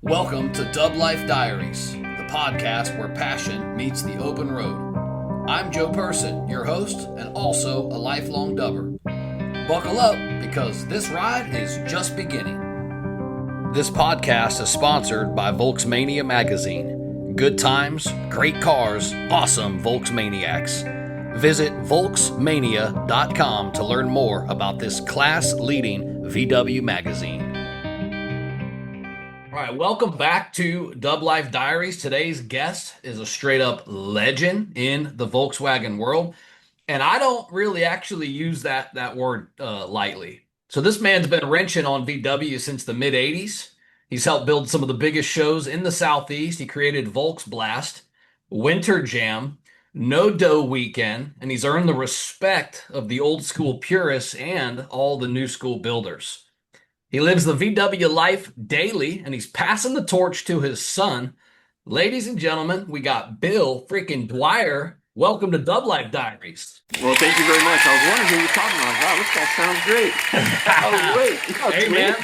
Welcome to DubLife Diaries, the podcast where passion meets the open road. I'm Joe Person, your host, and also a lifelong dubber. Buckle up because this ride is just beginning. This podcast is sponsored by Volksmania magazine. Good times, great cars, awesome Volksmaniacs. Visit Volksmania.com to learn more about this class-leading VW magazine. All right, welcome back to DubLife Diaries. Today's guest is a straight-up legend in the Volkswagen world, and I don't really actually use that word lightly. So this man's been wrenching on VW since the mid-'80s. He's helped build some of the biggest shows in the Southeast. He created Volksblast, Winter Jam, No Dough Weekend, and he's earned the respect of the old school purists and all the new school builders. He lives the VW life daily, and he's passing the torch to his son. Ladies and gentlemen, we got Bill freaking Dwyer. Welcome to DubLife Diaries. Well, thank you very much. I was wondering who you're talking about. Wow, this guy sounds great. Oh, wait. Hey, man,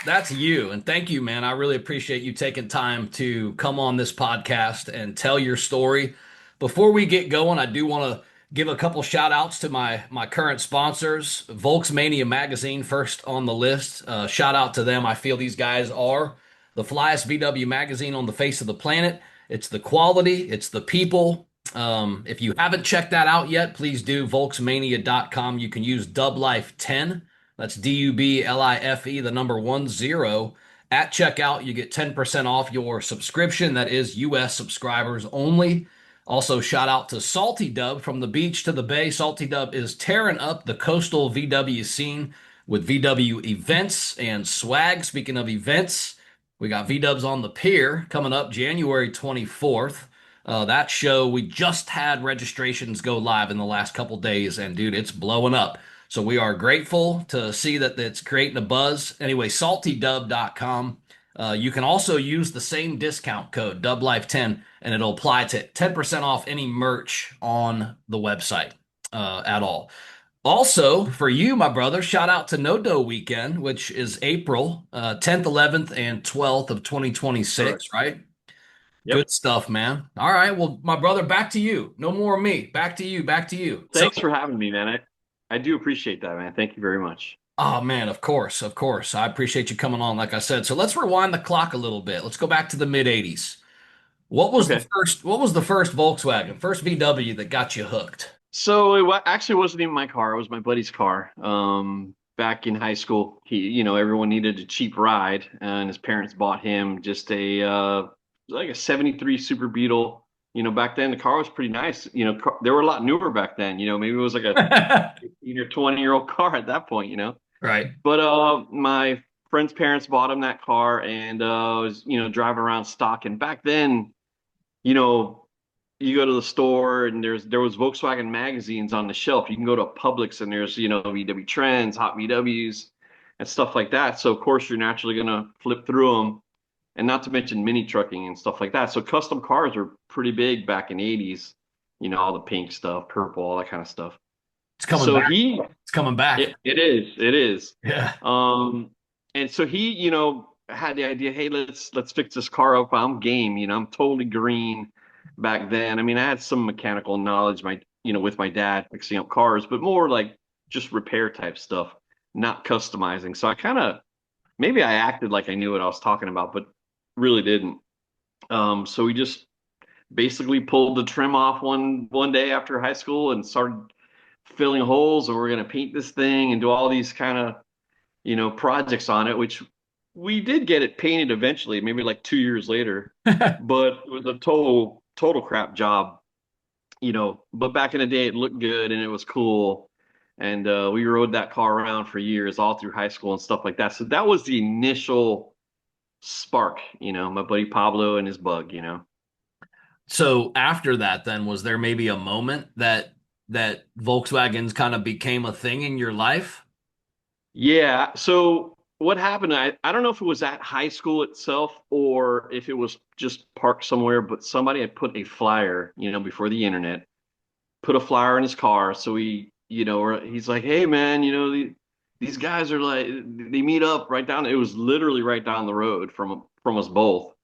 that's you. And thank you, man. I really appreciate you taking time to come on this podcast and tell your story. Before we get going, I do want to give a couple shout outs to my current sponsors. Volksmania magazine, first on the list. Shout out to them. I feel these guys are the flyest VW magazine on the face of the planet. It's the quality, it's the people. If you haven't checked that out yet, please do. Volksmania.com. You can use DubLife10. That's DUBLIFE, the number 10. At checkout, you get 10% off your subscription. That is US subscribers only. Also, shout out to Salty Dub. From the beach to the bay, Salty Dub is tearing up the coastal VW scene with VW events and swag. Speaking of events, we got V-Dubs on the Pier coming up January 24th. That show, we just had registrations go live in the last couple days, and dude, it's blowing up. So we are grateful to see that it's creating a buzz. Anyway, saltydub.com. You can also use the same discount code, DubLife10, and it'll apply to 10% off any merch on the website at all. Also, for you, my brother, shout out to No Dough Weekend, which is April 10th, 11th, and 12th of 2026, right? Yep. Good stuff, man. All right. Well, my brother, back to you. No more of me. Back to you. Back to you. Thanks for having me, man. I do appreciate that, man. Thank you very much. Oh man, of course, of course. I appreciate you coming on, like I said. So let's rewind the clock a little bit. Let's go back to the mid '80s. Okay. What was the first Volkswagen, first VW that got you hooked? So actually wasn't even my car. It was my buddy's car. Back in high school, everyone needed a cheap ride, and his parents bought him just like a 73 Super Beetle. Back then the car was pretty nice. They were a lot newer back then. Maybe it was like a 15 or 20-year-old car at that point, Right. But my friend's parents bought him that car, and was driving around stock. And back then, you go to the store and there was Volkswagen magazines on the shelf. You can go to Publix and there's VW Trends, Hot VWs, and stuff like that. So of course you're naturally gonna flip through them, and not to mention mini trucking and stuff like that. So custom cars were pretty big back in the '80s. All the pink stuff, purple, all that kind of stuff. It's coming So back. It's coming back. it is. Yeah. And so he, had the idea, hey, let's fix this car up. I'm game, I'm totally green back then. I mean, I had some mechanical knowledge, with my dad fixing up cars, but more like just repair type stuff, not customizing. So maybe I acted like I knew what I was talking about, but really didn't. So we just basically pulled the trim off one day after high school and started filling holes, and we're going to paint this thing and do all these kind of, projects on it, which we did get it painted eventually, maybe like 2 years later, but it was a total crap job, but back in the day it looked good and it was cool. And we rode that car around for years, all through high school and stuff like that. So that was the initial spark, my buddy Pablo and his bug. So after that, then was there maybe a moment that Volkswagens kind of became a thing in your life? Yeah. So what happened, I don't know if it was at high school itself or if it was just parked somewhere, but somebody had put a flyer, before the internet, put a flyer in his car. So he's like, hey man, these guys are like, they meet up right down. It was literally right down the road from from us both.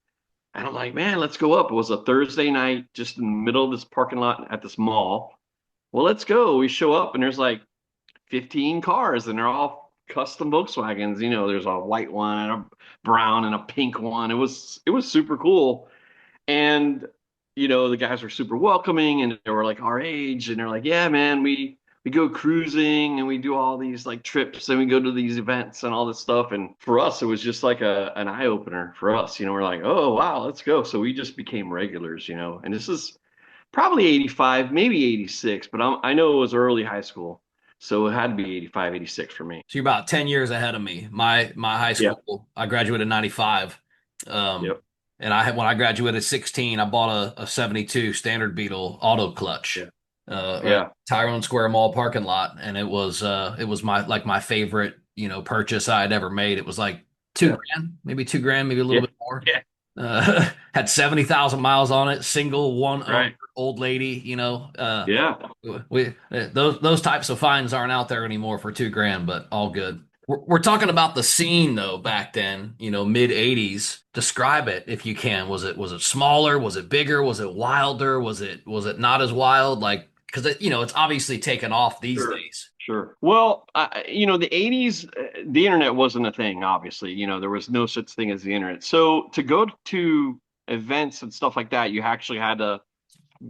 And I'm like, man, let's go up. It was a Thursday night, just in the middle of this parking lot at this mall. Well, let's go. We show up and there's like 15 cars and they're all custom Volkswagens. There's a white one and a brown and a pink one. It was super cool. And the guys were super welcoming and they were like our age and they're like, yeah, man, we go cruising and we do all these like trips and we go to these events and all this stuff. And for us, it was just like an eye opener for us. We're like, oh wow, let's go. So we just became regulars, and this is probably 85, maybe 86, but I know it was early high school. So it had to be 85, 86 for me. So you're about 10 years ahead of me. My high Yeah. school, I graduated in 95. Um, Yep. and when I graduated 16, I bought a 72 Standard Beetle auto clutch, Yeah. at Yeah. Tyrone Square Mall parking lot. And it was my favorite, purchase I had ever made. It was like two Yeah. grand, maybe 2 grand, maybe a little Yeah. bit more. Yeah. Had 70,000 miles on it, single one owner, Right. old lady, Yeah. those types of finds aren't out there anymore for 2 grand, but all good. We're talking about the scene though back then, mid '80s. Describe it if you can. Was it smaller? Was it bigger? Was it wilder? Was it not as wild? Like because it's obviously taken off these Sure. days. Sure. Well, the 80s, the internet wasn't a thing, obviously. There was no such thing as the internet. So to go to events and stuff like that, you actually had to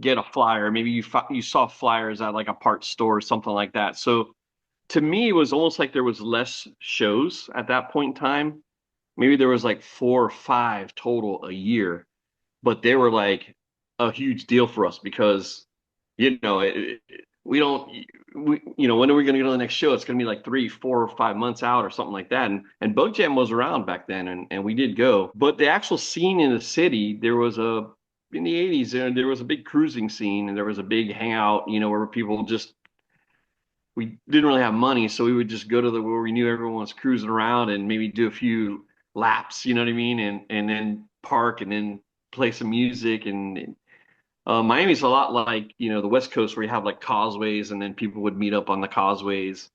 get a flyer. Maybe you saw flyers at like a parts store or something like that. So to me, it was almost like there was less shows at that point in time. Maybe there was like 4 or 5 total a year, but they were like a huge deal for us because we don't when are we going to go to the next show? It's going to be like 3, 4, or 5 months out or something like that. And Bug Jam was around back then, and we did go. But the actual scene in the city, there was a in the 80s there was a big cruising scene and there was a big hangout, where people just we didn't really have money, so we would just go to the where we knew everyone was cruising around and maybe do a few laps, you know what I mean, and then park and then play some music and Miami's a lot like, the West Coast where you have like causeways and then people would meet up on the causeways.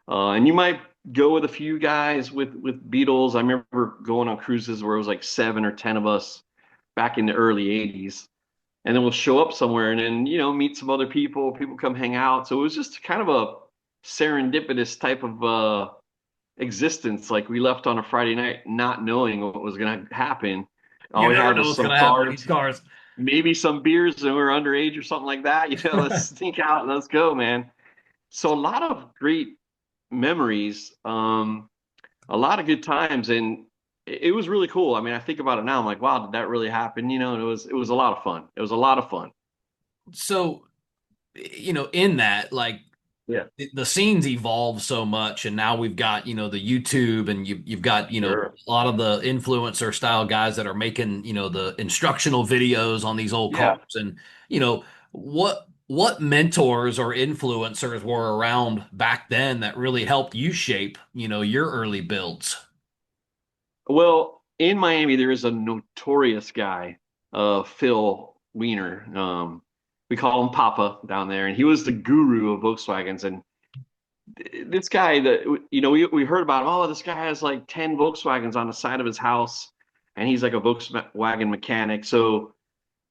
And you might go with a few guys with Beatles. I remember going on cruises where it was like 7 or 10 of us back in the early 80s. And then we'll show up somewhere and then, meet some other people. People come hang out. So it was just kind of a serendipitous type of existence. Like we left on a Friday night not knowing what was going to happen. All You we never had know was what's some gonna happen with these cards, cars. maybe some beers, and we were underage or something like that. Let's sneak out and let's go, man. So a lot of great memories, a lot of good times, and it was really cool. I mean, I think about it now. I'm like, wow, did that really happen? And it was a lot of fun. It was a lot of fun. So, in that, like Yeah, the scenes evolve so much, and now we've got the YouTube, and you've got sure. a lot of the influencer style guys that are making the instructional videos on these old cars, Yeah. and you know what mentors or influencers were around back then that really helped you shape your early builds. Well, in Miami, there is a notorious guy, Phil Weiner. We call him Papa down there, and he was the guru of Volkswagens. And this guy that we heard about, oh, this guy has like 10 Volkswagens on the side of his house, and he's like a Volkswagen mechanic. So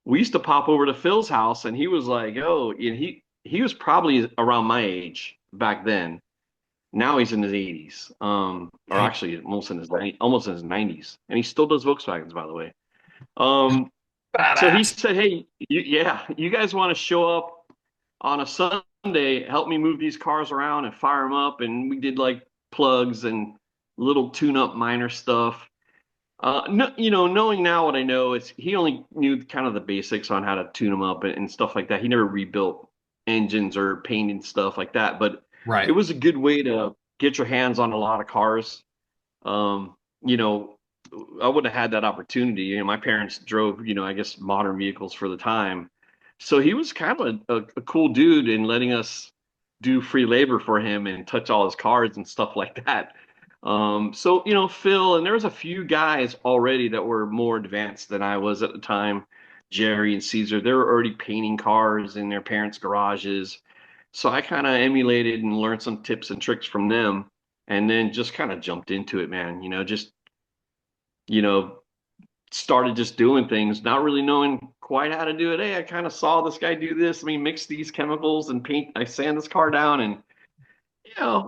we used to pop over to Phil's house, and he was like, oh, and he was probably around my age back then. Now he's in his 80s, or Hey, actually almost in his 90s, and he still does Volkswagens, by the way. Um, so he badass. said, "Hey, yeah, you guys want to show up on a Sunday? Help me move these cars around and fire them up." And we did like plugs and little tune-up minor stuff. No, knowing now what I know, is he only knew kind of the basics on how to tune them up and stuff like that. He never rebuilt engines or painted stuff like that, but it Right. was a good way to get your hands on a lot of cars. Um, you know, I wouldn't have had that opportunity. My parents drove, I guess modern vehicles for the time. So he was kind of a cool dude in letting us do free labor for him and touch all his cards and stuff like that. So, Phil, and there was a few guys already that were more advanced than I was at the time. Jerry and Caesar, they were already painting cars in their parents' garages. So I kind of emulated and learned some tips and tricks from them and then just kind of jumped into it, man. Just, you know, started just doing things, not really knowing quite how to do it. Hey, I kind of saw this guy do this. Let me mix these chemicals and paint. I sand this car down, and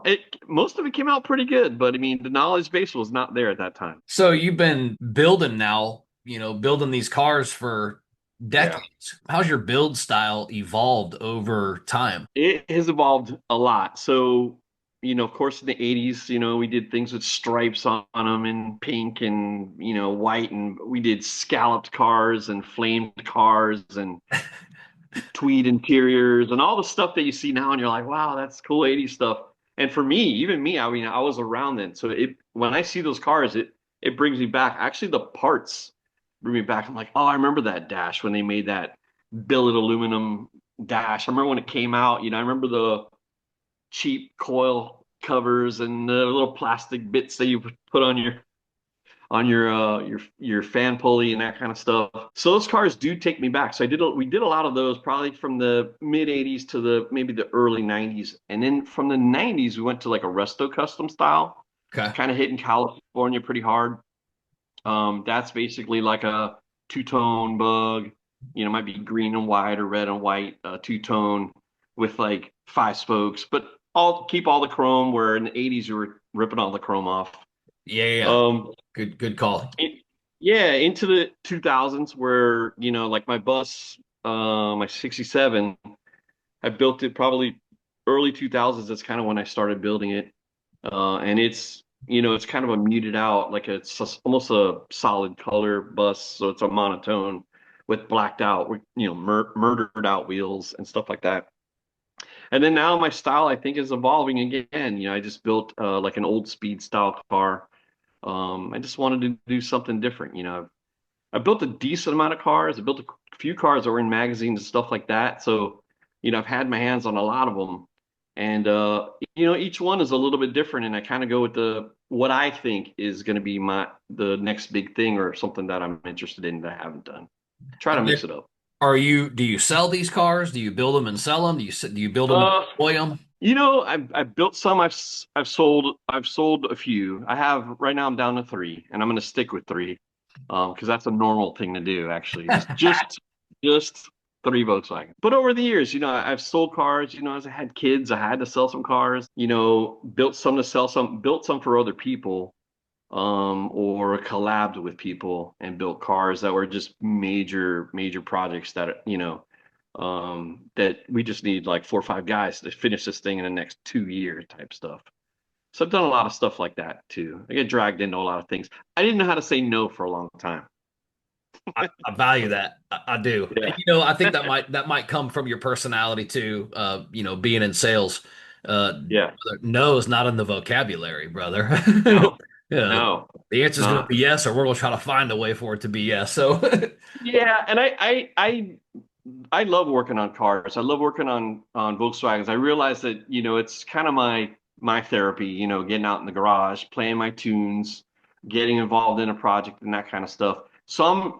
it most of it came out pretty good. But I mean, the knowledge base was not there at that time. So you've been building now, building these cars for Yeah. decades. How's your build style evolved over time? It has evolved a lot. So, of course, in the 80s, we did things with stripes on them and pink and, white. And we did scalloped cars and flamed cars and tweed interiors and all the stuff that you see now. And you're like, wow, that's cool 80s stuff. And for me, even me, I mean, I was around then. So when I see those cars, it brings me back. Actually, the parts bring me back. I'm like, oh, I remember that dash when they made that billet aluminum dash. I remember when it came out. I remember the cheap coil covers and the little plastic bits that you put on your fan pulley and that kind of stuff. So those cars do take me back. So we did a lot of those probably from the mid 80s to the maybe the early 90s. And then from the 90s we went to like a resto custom style, Okay. kind of hitting California pretty hard. That's basically like a two-tone bug, might be green and white or red and white, two-tone with like five spokes, but I'll keep all the chrome where in the 80s you were ripping all the chrome off. Yeah, yeah, yeah. Um, Good call. yeah, into the 2000s where, like my bus, my 67, I built it probably early 2000s. That's kind of when I started building it. And it's kind of a muted out, like almost a solid color bus. So it's a monotone with blacked out, murdered out wheels and stuff like that. And then now my style, I think, is evolving again. I just built like an old speed style car. I just wanted to do something different. I built a decent amount of cars. I built a few cars that were in magazines and stuff like that. So, I've had my hands on a lot of them. And each one is a little bit different. And I kind of go with the what I think is going to be the next big thing or something that I'm interested in that I haven't done. Try to mix it up. Do you sell these cars? Do you build them and sell them? Do you build them and Uh, deploy them? I've built some. I've sold a few. I have right now. I'm down to three, and I'm going to stick with three, because that's a normal thing to do. Actually, just three Volkswagen. But over the years, I've sold cars. As I had kids, I had to sell some cars. Built some to sell some. Built some for other people, or collabed with people and built cars that were just major projects that that we just need like 4 or 5 guys to finish this thing in the next 2 years type stuff. So I've done a lot of stuff like that too. I get dragged into a lot of things. I didn't know how to say no for a long time. I value that. I do. And, Yeah. I think that might come from your personality too. Being in sales. Yeah. No is not in the vocabulary, brother. No. Yeah, No. the It's answer is going to not. be yes, or we're going to try to find a way for it to be yes. So, Yeah, and I love working on cars. I love working on Volkswagens. I realize that, it's kind of my therapy, getting out in the garage, playing my tunes, getting involved in a project and that kind of stuff. So I'm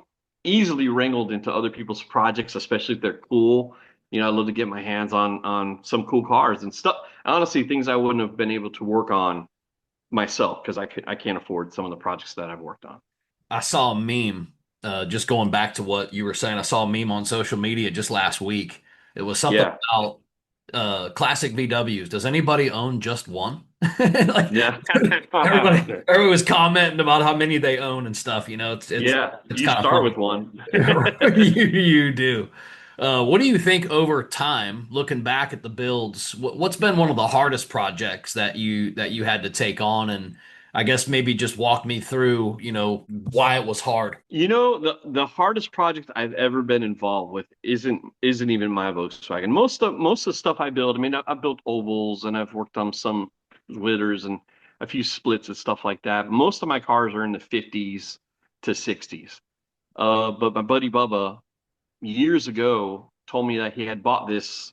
easily wrangled into other people's projects, especially if they're cool. I love to get my hands on some cool cars and stuff. Honestly, things I wouldn't have been able to work on myself because I can't afford some of the projects that I've worked on. I saw a meme, just going back to what you were saying. I saw a meme on social media just last week. It was something Yeah. about classic VWs. Does anybody own just one? Like Yeah. everybody was commenting about how many they own and stuff. Yeah. It's You kind of start with funny. one. You do. What do you think over time, looking back at the builds, what's been one of the hardest projects that you had to take on? And I guess maybe just walk me through, why it was hard. The hardest project I've ever been involved with isn't even my Volkswagen. Most of the stuff I build, I mean, I've built ovals and I've worked on some splitters and a few splits and stuff like that. Most of my cars are in the 50s to 60s. But my buddy Bubba years ago told me that he had bought this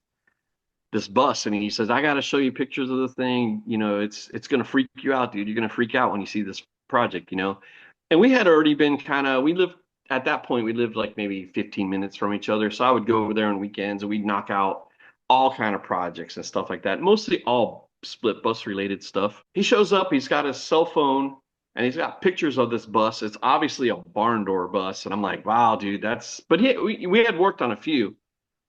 bus and he says, I got to show you pictures of the thing. It's going to freak you out, dude. You're going to freak out when you see this project. And we had already been we lived at that point, we lived like maybe 15 minutes from each other. So I would go over there on weekends and we'd knock out all kind of projects and stuff like that. Mostly all split bus related stuff. He shows up, he's got his cell phone and he's got pictures of this bus. It's obviously a barn door bus, and I'm like, wow, dude, that's. But we had worked on a few.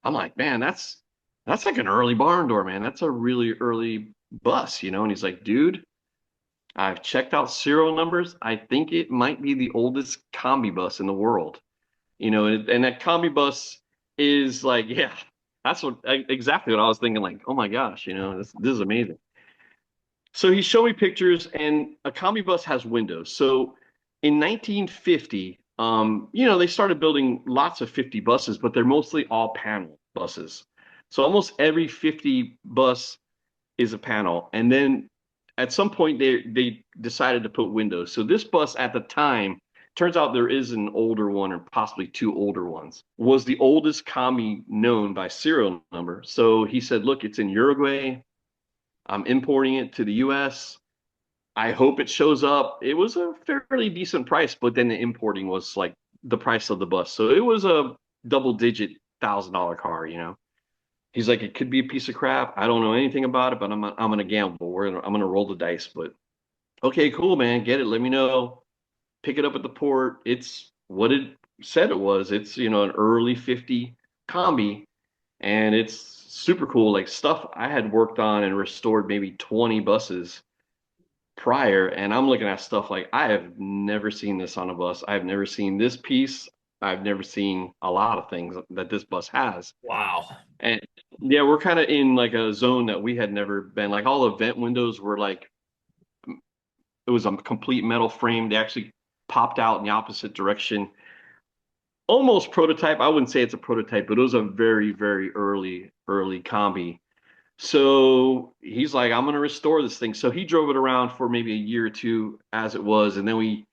I'm like, man, that's like an early barn door, man. That's a really early bus, you know. And he's like, dude, I've checked out serial numbers. I think it might be the oldest combi bus in the world, you know. And that combi bus is like, yeah, that's exactly what I was thinking. Like, oh my gosh, you know, this is amazing. So he showed me pictures, and a combi bus has windows. So in 1950, you know, they started building lots of 50 buses, but they're mostly all panel buses. So almost every 50 bus is a panel. And then at some point they decided to put windows. So this bus at the time, turns out there is an older one or possibly two older ones, was the oldest combi known by serial number. So he said, look, it's in Uruguay. I'm importing it to the US. I hope it shows up. It was a fairly decent price, but then the importing was like the price of the bus. So it was a double digit $1,000 car, you know. He's like, it could be a piece of crap. I don't know anything about it, but I'm gonna gamble. I'm gonna roll the dice. But okay, cool, man. Get it. Let me know. Pick it up at the port. It's what it said it was. It's, you know, an early 50 combi, and it's super cool. Like stuff I had worked on and restored maybe 20 buses prior, and I'm looking at stuff like I have never seen this on a bus. I've never seen this piece. I've never seen a lot of things that this bus has. Wow. And yeah, we're kind of in like a zone that we had never been. Like all the vent windows were like it was a complete metal frame. They actually popped out in the opposite direction. Almost prototype. I wouldn't say it's a prototype, but it was a very, very early combi. So he's like, I'm gonna restore this thing. So he drove it around for maybe a year or two as it was, and then we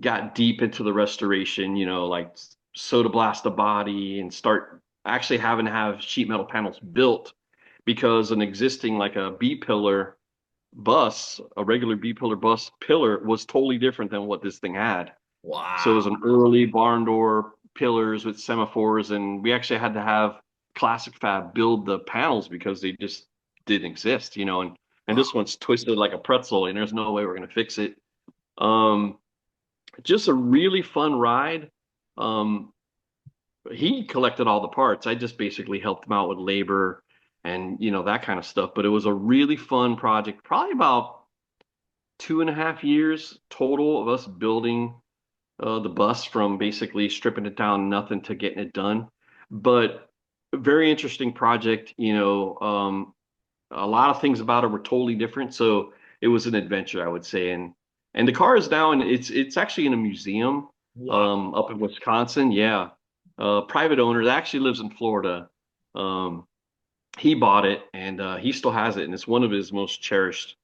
got deep into the restoration, you know, like soda blast the body and start actually having to have sheet metal panels built because an existing like a B pillar bus, a regular B pillar bus pillar was totally different than what this thing had. So it was Wow. an early barn door pillars with semaphores, and we actually had to have Classic Fab build the panels because they just didn't exist, you know. And this Wow. one's twisted like a pretzel, and there's no way we're gonna fix it. Um, just a really fun ride. Um, he collected all the parts. I just basically helped him out with labor and you know that kind of stuff. But it was a really fun project. Probably about 2.5 years total of us building the bus from basically stripping it down nothing to getting it done. But a very interesting project. You know, a lot of things about it were totally different. So it was an adventure, I would say. And the car is now and it's actually in a museum Wow. up in Wisconsin. Yeah, private owner that actually lives in Florida. Um, he bought it and he still has it, and it's one of his most cherished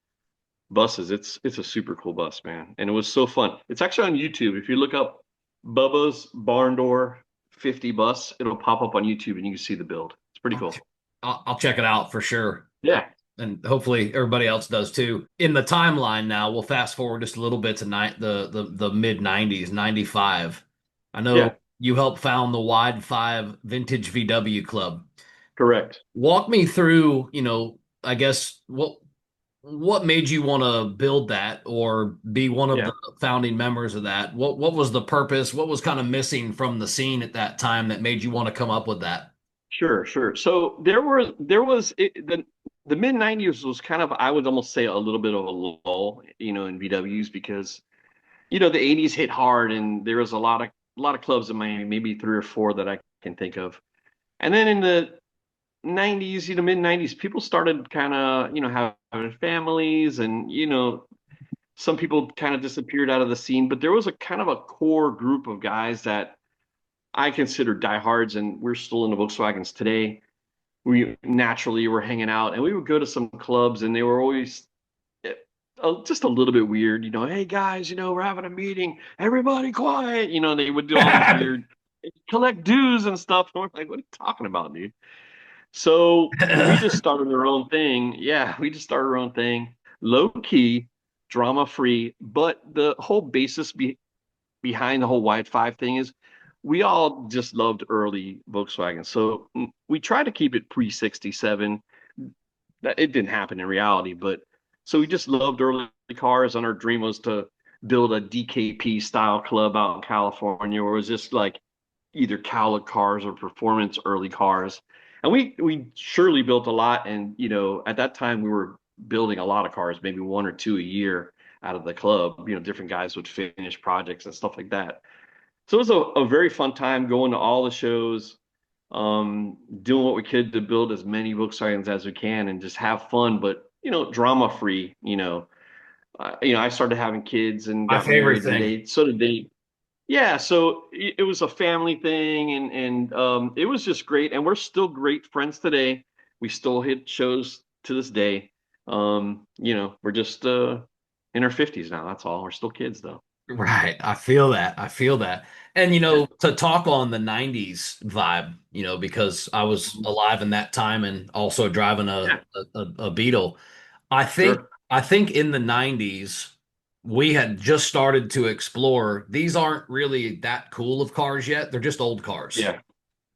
buses. It's a super cool bus, man, and it was so fun. It's actually on YouTube. If you look up Bubba's Barn Door 50 bus, it'll pop up on YouTube and you can see the build. It's pretty I'll, ch- cool. I'll check it out for sure. Yeah, And hopefully everybody else does too. In the timeline now, we'll fast forward just a little bit to the mid 90s, 95. I know yeah, you helped found the Wide Five Vintage VW Club. correct. Walk me through, I guess what made you want to build that or be one of Yeah. the founding members of that? What was the purpose? What was kind of missing from the scene at that time that made you want to come up with that? Sure, sure. So the mid 90s was kind of I would almost say a little bit of a lull, you know, in VWs because you know the 80s hit hard and there was a lot of clubs in Miami, maybe three or four that I can think of. And then in the 90s, you know, mid 90s, people started kind of, you know, having families and, you know, some people kind of disappeared out of the scene, but there was a kind of a core group of guys that I consider diehards and we're still in the Volkswagens today. We naturally were hanging out and we would go to some clubs and they were always just a little bit weird, you know, hey guys, you know, we're having a meeting, everybody quiet, you know, they would do all these weird collect dues and stuff. And we're like, what are you talking about, dude? So we just started our own thing. Yeah, we just started our own thing, low key, drama free. But the whole basis behind the whole Wide Five thing is we all just loved early Volkswagen. So we tried to keep it pre 67. That it didn't happen in reality, but so we just loved early cars, and our dream was to build a DKP style club out in California, where it was just like either cowlick cars or performance early cars. And we surely built a lot. And at that time we were building a lot of cars, maybe one or two a year out of the club. Different guys would finish projects and stuff like that. So it was a very fun time going to all the shows, doing what we could to build as many Volkswagens as we can and just have fun, but drama free. I started having kids and My got favorite married, and thing. they so did they. Yeah, so it was a family thing, and it was just great, and we're still great friends today. We still hit shows to this day. We're just in our 50s now. That's all. We're still kids though. Right. I feel that. I feel that. And Yeah. to talk on the 90s vibe, because I was Mhm. alive in that time and also driving Yeah, a Beetle. I think sure. I think in the 90s we had just started to explore these aren't really that cool of cars yet. They're just old cars. Yeah,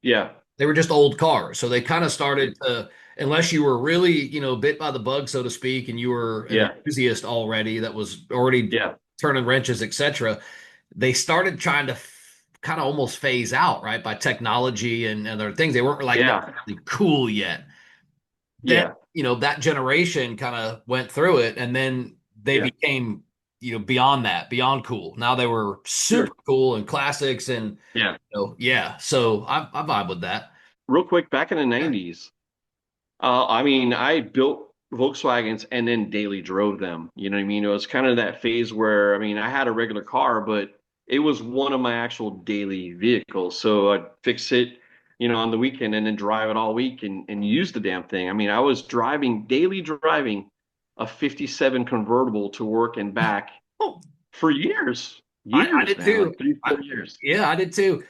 yeah, They were just old cars. So they kind of yeah, started to, unless you were really, bit by the bug, so to speak, and you were an yeah, enthusiast already that was already yeah, turning wrenches, etc. They started trying to kind of almost phase out, right, by technology and other things. They weren't like yeah, necessarily cool yet. Then, yeah, that generation kind of went through it, and then they yeah. became, beyond that, beyond cool. Now they were super Sure. cool and classics, and Yeah. yeah. So I vibe with that. Real quick, back in the Yeah. 90s, I mean, I built Volkswagens and then daily drove them. You know what I mean? It was kind of that phase where, I mean, I had a regular car, but it was one of my actual daily vehicles. So I'd fix it, on the weekend and then drive it all week and use the damn thing. I mean, I was daily driving a 57 convertible to work and back Oh, for years, I years, did man, too. like three, I, 4 years. yeah, I did too.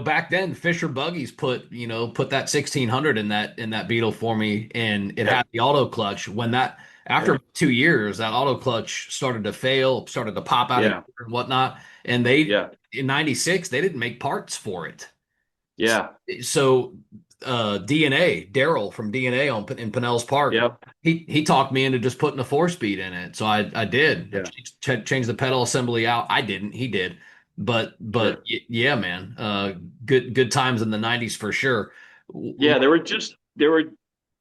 Back then Fisher Buggies put that 1600 in that Beetle for me, and it Yeah, had the auto clutch. When that yeah, after 2 years, that auto clutch started to fail, started to pop out of yeah, gear and whatnot. And they yeah, in '96 they didn't make parts for it. yeah, So DNA Daryl from DNA in Pinellas Park, yeah, he talked me into just putting a 4-speed in it. So I did. I yeah, changed the pedal assembly out. I didn't. He did. But sure. yeah, man. Good times in the '90s for sure. Yeah, they were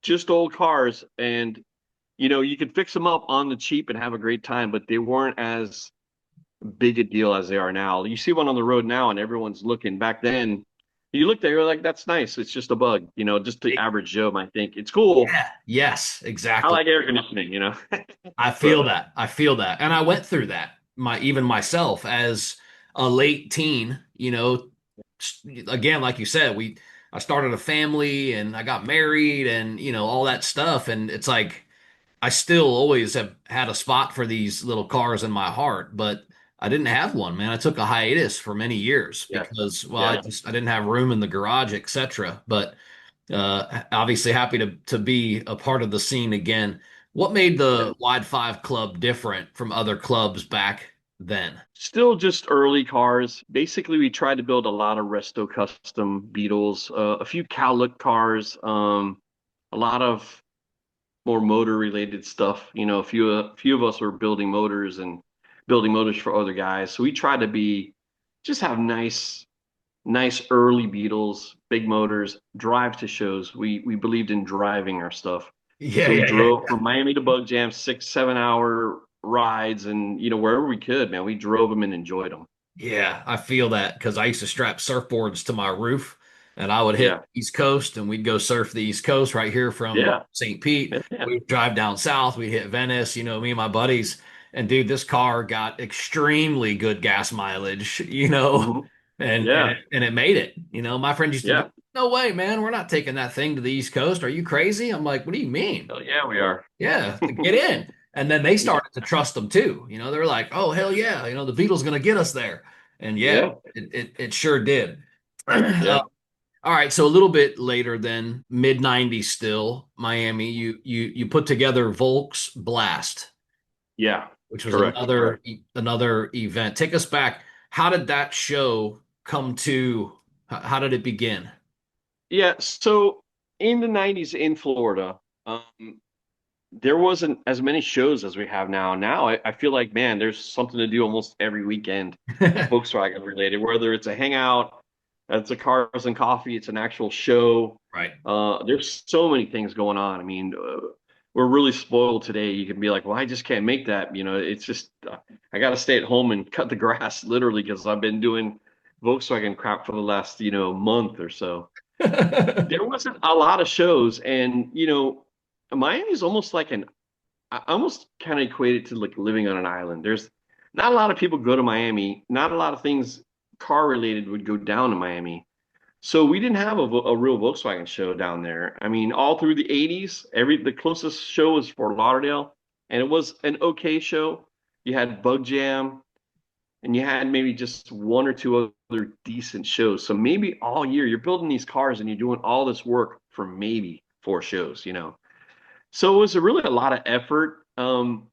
just old cars, and you could fix them up on the cheap and have a great time, but they weren't as big a deal as they are now. You see one on the road now, and everyone's looking. Back then, you look there, you're like, "That's nice. It's just a bug." Just the average Joe might think it's cool. Yeah. Yes, I exactly. like air conditioning. I feel But that. I feel that. And I went through that even myself as a late teen, again, like you said, I started a family and I got married and, all that stuff. And it's like, I still always have had a spot for these little cars in my heart, but I didn't have one, man. I took a hiatus for many years yeah, because, well, yeah. I didn't have room in the garage, etc. But obviously happy to be a part of the scene again. What made Yeah. the Wide Five Club different from other clubs back then? Still just early cars. Basically, we tried to build a lot of resto custom Beetles, a few cowlick cars, a lot of more motor related stuff. A few of us were building motors and building motors for other guys. So we tried to just have nice early Beetles, big motors, drive to shows. We believed in driving our stuff. Yeah, So we yeah, yeah. drove from Miami to Bug Jam, 6, 7 hour rides, and wherever we could, man, we drove them and enjoyed them. Yeah, I feel that because I used to strap surfboards to my roof and I would hit Yeah, East Coast and we'd go surf the East Coast right here from yeah, St. Pete. yeah. We'd drive down south, we'd hit Venice, me and my buddies. And dude, this car got extremely good gas mileage, Hmm. Yeah, and it made it. My friend used to be, yeah. no way, man, we're not taking that thing to the East Coast. Are you crazy? I'm like, what do you mean? Oh, yeah, we are. Yeah, get in. And then they started to trust them too. They were like, oh, hell yeah, the Beatles going to get us there. And yeah, Yeah, it sure did. yeah, All right, so a little bit later then, mid '90s still, Miami, you put together Volks Blast, yeah. which was Correct, correct. another event. Take us back. How did that show come to? How did it begin? Yeah, so in the 90s in Florida, um, there wasn't as many shows as we have now. Now I feel like, man, there's something to do almost every weekend, Volkswagen related, whether it's a hangout, it's a cars and coffee, it's an actual show. Right. There's so many things going on. I mean, we're really spoiled today. You can be like, well, I just can't make that. It's just, I got to stay at home and cut the grass literally because I've been doing Volkswagen crap for the last, month or so. There wasn't a lot of shows, and Miami is almost like I almost kind of equate it to like living on an island. There's not a lot of people go to Miami. Not a lot of things car related would go down to Miami. So we didn't have a real Volkswagen show down there. I mean, all through the 80s, the closest show was Fort Lauderdale, and it was an okay show. You had Bug Jam, and you had maybe just one or two other decent shows. So maybe all year you're building these cars and you're doing all this work for maybe four shows. So it was really a lot of effort. And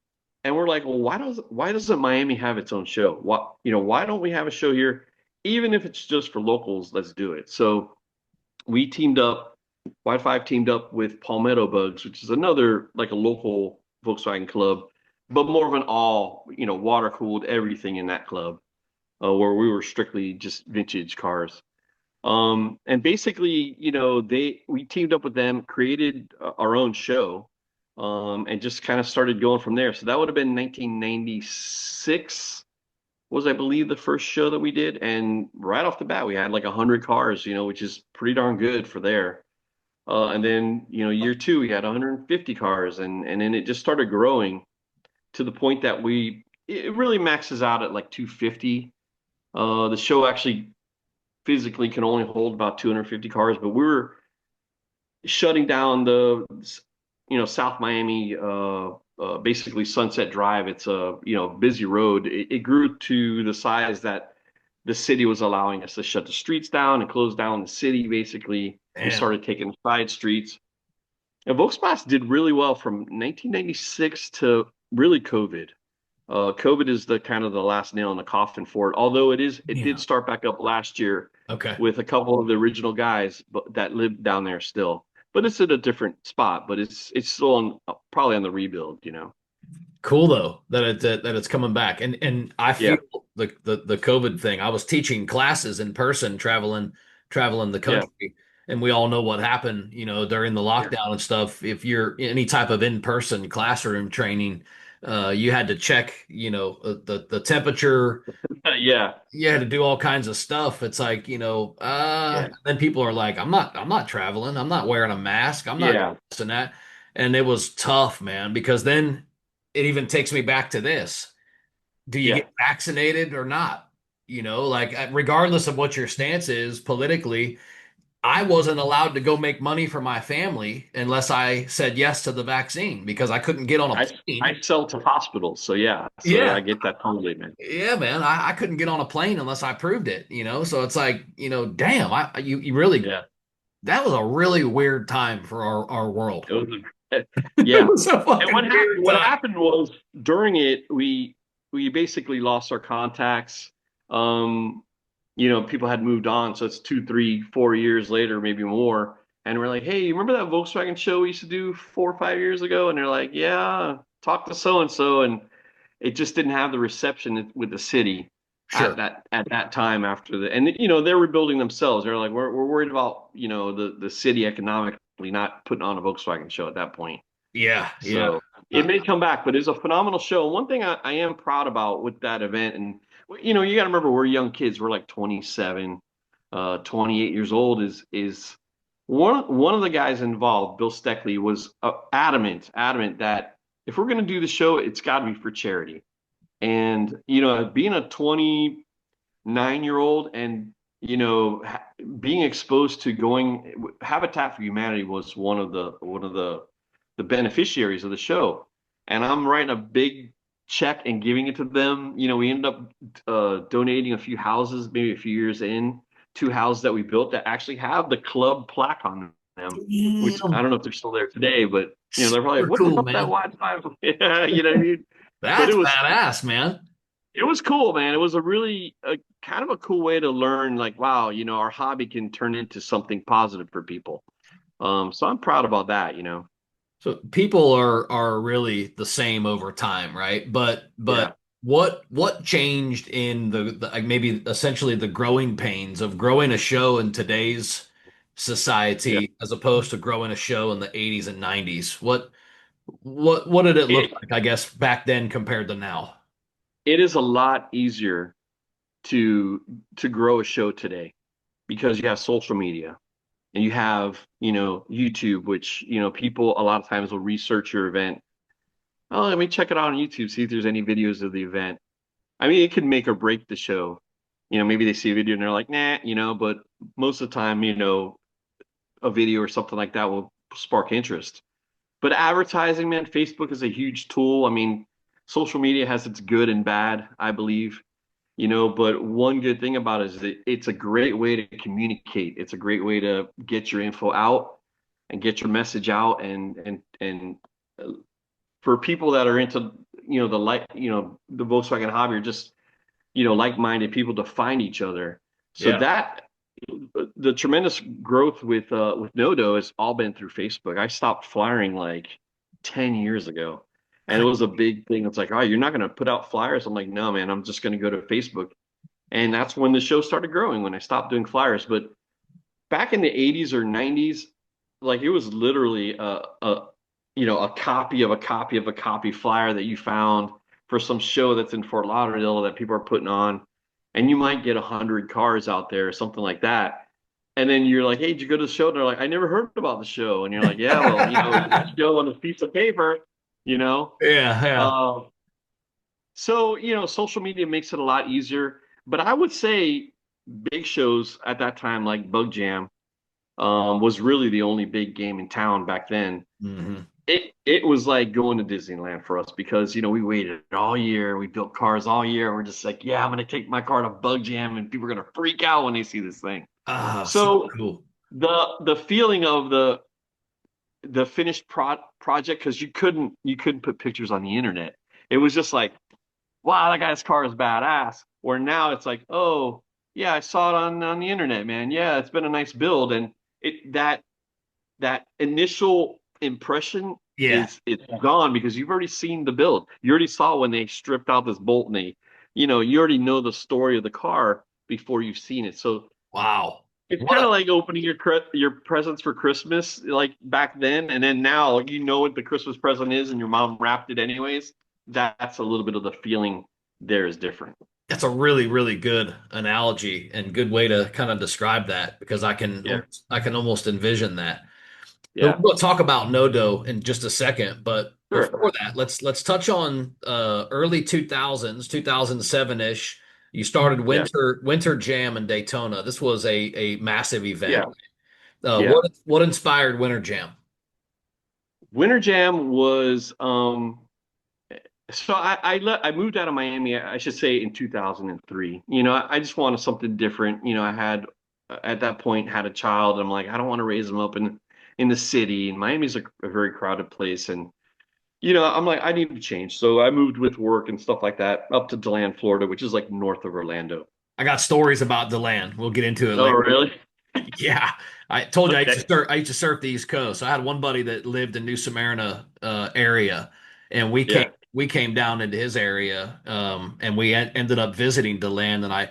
we're like, well, why doesn't Miami have its own show? Why don't we have a show here? Even if it's just for locals, let's do it. So we teamed up, White Five teamed up with Palmetto Bugs, which is another like a local Volkswagen club, but more of an water cooled everything in that club, where we were strictly just vintage cars. And basically, we teamed up with them, created our own show, and just kind of started going from there. So that would have been 1996 was, I believe, the first show that we did. And right off the bat, we had like 100 cars, which is pretty darn good for there. And then, year two, we had 150 cars, and then it just started growing to the point that it really maxes out at like 250. The show actually physically can only hold about 250 cars, but we were shutting down the South Miami, basically Sunset Drive. It's a busy road. It grew to the size that the city was allowing us to shut the streets down and close down the city. Basically, we Damn. started taking side streets. And Volkswagen did really well from 1996 to really COVID. COVID is the kind of the last nail in the coffin for it. Although it did Yeah. start back up last year Okay. with a couple of the original guys that lived down there still. But it's at a different spot. But it's still probably on the rebuild. Cool though that it's coming back. And I feel Yeah, the COVID thing. I was teaching classes in person, traveling the yeah, country, and we all know what happened, during the yeah, lockdown and stuff. If you're any type of in-person classroom training, you had to check, the temperature. yeah, You had to do all kinds of stuff. It's like, yeah, then people are like, I'm not traveling. I'm not wearing a mask. I'm not yeah, this and that. And it was tough, man, because then it even takes me back to this. Do you yeah. get vaccinated or not? Like regardless of what your stance is politically, I wasn't allowed to go make money for my family unless I said yes to the vaccine because I couldn't get on a I plane. I sell to hospitals, so yeah, so I Yeah. get that totally, man. Yeah, man, I couldn't get on a plane unless I proved it, So it's like, damn, you really Yeah, that was a really weird time for our world. it was, It yeah. was a And fucking weird what time. happened was during it, we basically lost our contacts. Um, people had moved on, so it's 2, 3, 4 years later, maybe more. And we're like, hey, you remember that Volkswagen show we used to do 4 or 5 years ago? And they're like, yeah, talk to so and so, and it just didn't have the reception with the city at Sure. that time after and they're rebuilding themselves. They're like, we're worried about the city economically not putting on a Volkswagen show at that point. Yeah, yeah. So it Uh, may come back, but it's a phenomenal show. One thing I am proud about with that event, and you got to remember we're young kids. We're like 27, 28 years old. Is one of the guys involved, Bill Steckley, was adamant that if we're going to do the show, it's got to be for charity. And being a 29-year-old and being exposed to going Habitat for Humanity was one of the beneficiaries of the show, and I'm writing a big check and giving it to them. We ended up donating a few houses, maybe a few years in, two houses that we built that actually have the club plaque on them, which I damn. don't know if they're still there today, but they're probably like, Super what the cool, hell is that man. wide time? Yeah, you know what I mean? But That's badass, man. it was cool, man. It was a really kind of a cool way to learn, like, wow, our hobby can turn into something positive for people. So I'm proud about that. So people are really the same over time, right? But Yeah, what changed in the like maybe essentially the growing pains of growing a show in today's yeah. society as opposed to growing a show in the 80s and 90s? What did it look It like, I guess, back then compared to now? it is a lot easier to grow a show today because you have social media and you have, YouTube, which, people a lot of times will research your event. Oh, let me check it out on YouTube, see if there's any videos of the event. I mean, it can make or break the show. Maybe they see a video and they're like, nah, but most of the time, a video or something like that will spark interest. But advertising, man, Facebook is a huge tool. I mean, social media has its good and bad, I believe. But one good thing about it is that it's a great way to communicate. It's a great way to get your info out and get your message out and for people that are into, the Volkswagen hobby or just, like-minded people to find each other. So Yeah. that the tremendous growth with Nodo has all been through Facebook. I stopped flyering like 10 years ago. And it was a big thing. It's like, oh, you're not going to put out flyers. I'm like, no, man, I'm just going to go to Facebook. And that's when the show started growing when I stopped doing flyers. But back in the 80s or 90s, like it was literally a copy of a copy of a copy flyer that you found for some show that's in Fort Lauderdale that people are putting on. And you might get 100 cars out there or something like that. And then you're like, hey, did you go to the show? And they're like, I never heard about the show. And you're like, yeah, well, it's a show on a piece of paper, you know? Yeah, yeah. Uh, so, social media makes it a lot easier. But I would say big shows at that time, like Bug Jam, was really the only big game in town back then. Hmm. It was like going to Disneyland for us because we waited all year, we built cars all year. We're just like, yeah, I'm gonna take my car to Bug Jam, and people are gonna freak out when they see this thing. Ah, so So cool. the feeling of the finished project because you couldn't put pictures on the internet. It was just like, wow, that guy's car is badass. Where now it's like, oh yeah, I saw it on the internet, man. Yeah, it's been a nice build, and that initial impression Yeah. is it's gone because you've already seen the build. You already saw when they stripped out this bolt and you already know the story of the car before you've seen it. So Wow. it's What kind a of like opening your presents for Christmas, like back then, and then now you know what the Christmas present is, and your mom wrapped it anyways. That's a little bit of the feeling there is different. That's a really, really good analogy and good way to kind of describe that because Yeah, I can almost envision that. So yeah, we'll talk about Nodo in just a second, but sure, before that, let's touch on early 2000s, 2007-ish. You started yeah, Winter Jam in Daytona. This was a massive event. yeah, yeah. What inspired Winter Jam? Winter Jam was so I moved out of Miami, I should say in 2003. I just wanted something different. I had at that point had a child. And I'm like, I don't want to raise him up in the city. And Miami's a very crowded place. And I'm like, I need to change. So I moved with work and stuff like that up to DeLand, Florida, which is like north of Orlando. I got stories about Deland. We'll get into it Oh, later. really? Yeah, I told you Okay. I used to surf the East Coast. So I had one buddy that lived in New Smyrna area, and Yeah. we came down into his area, and ended up visiting DeLand, and I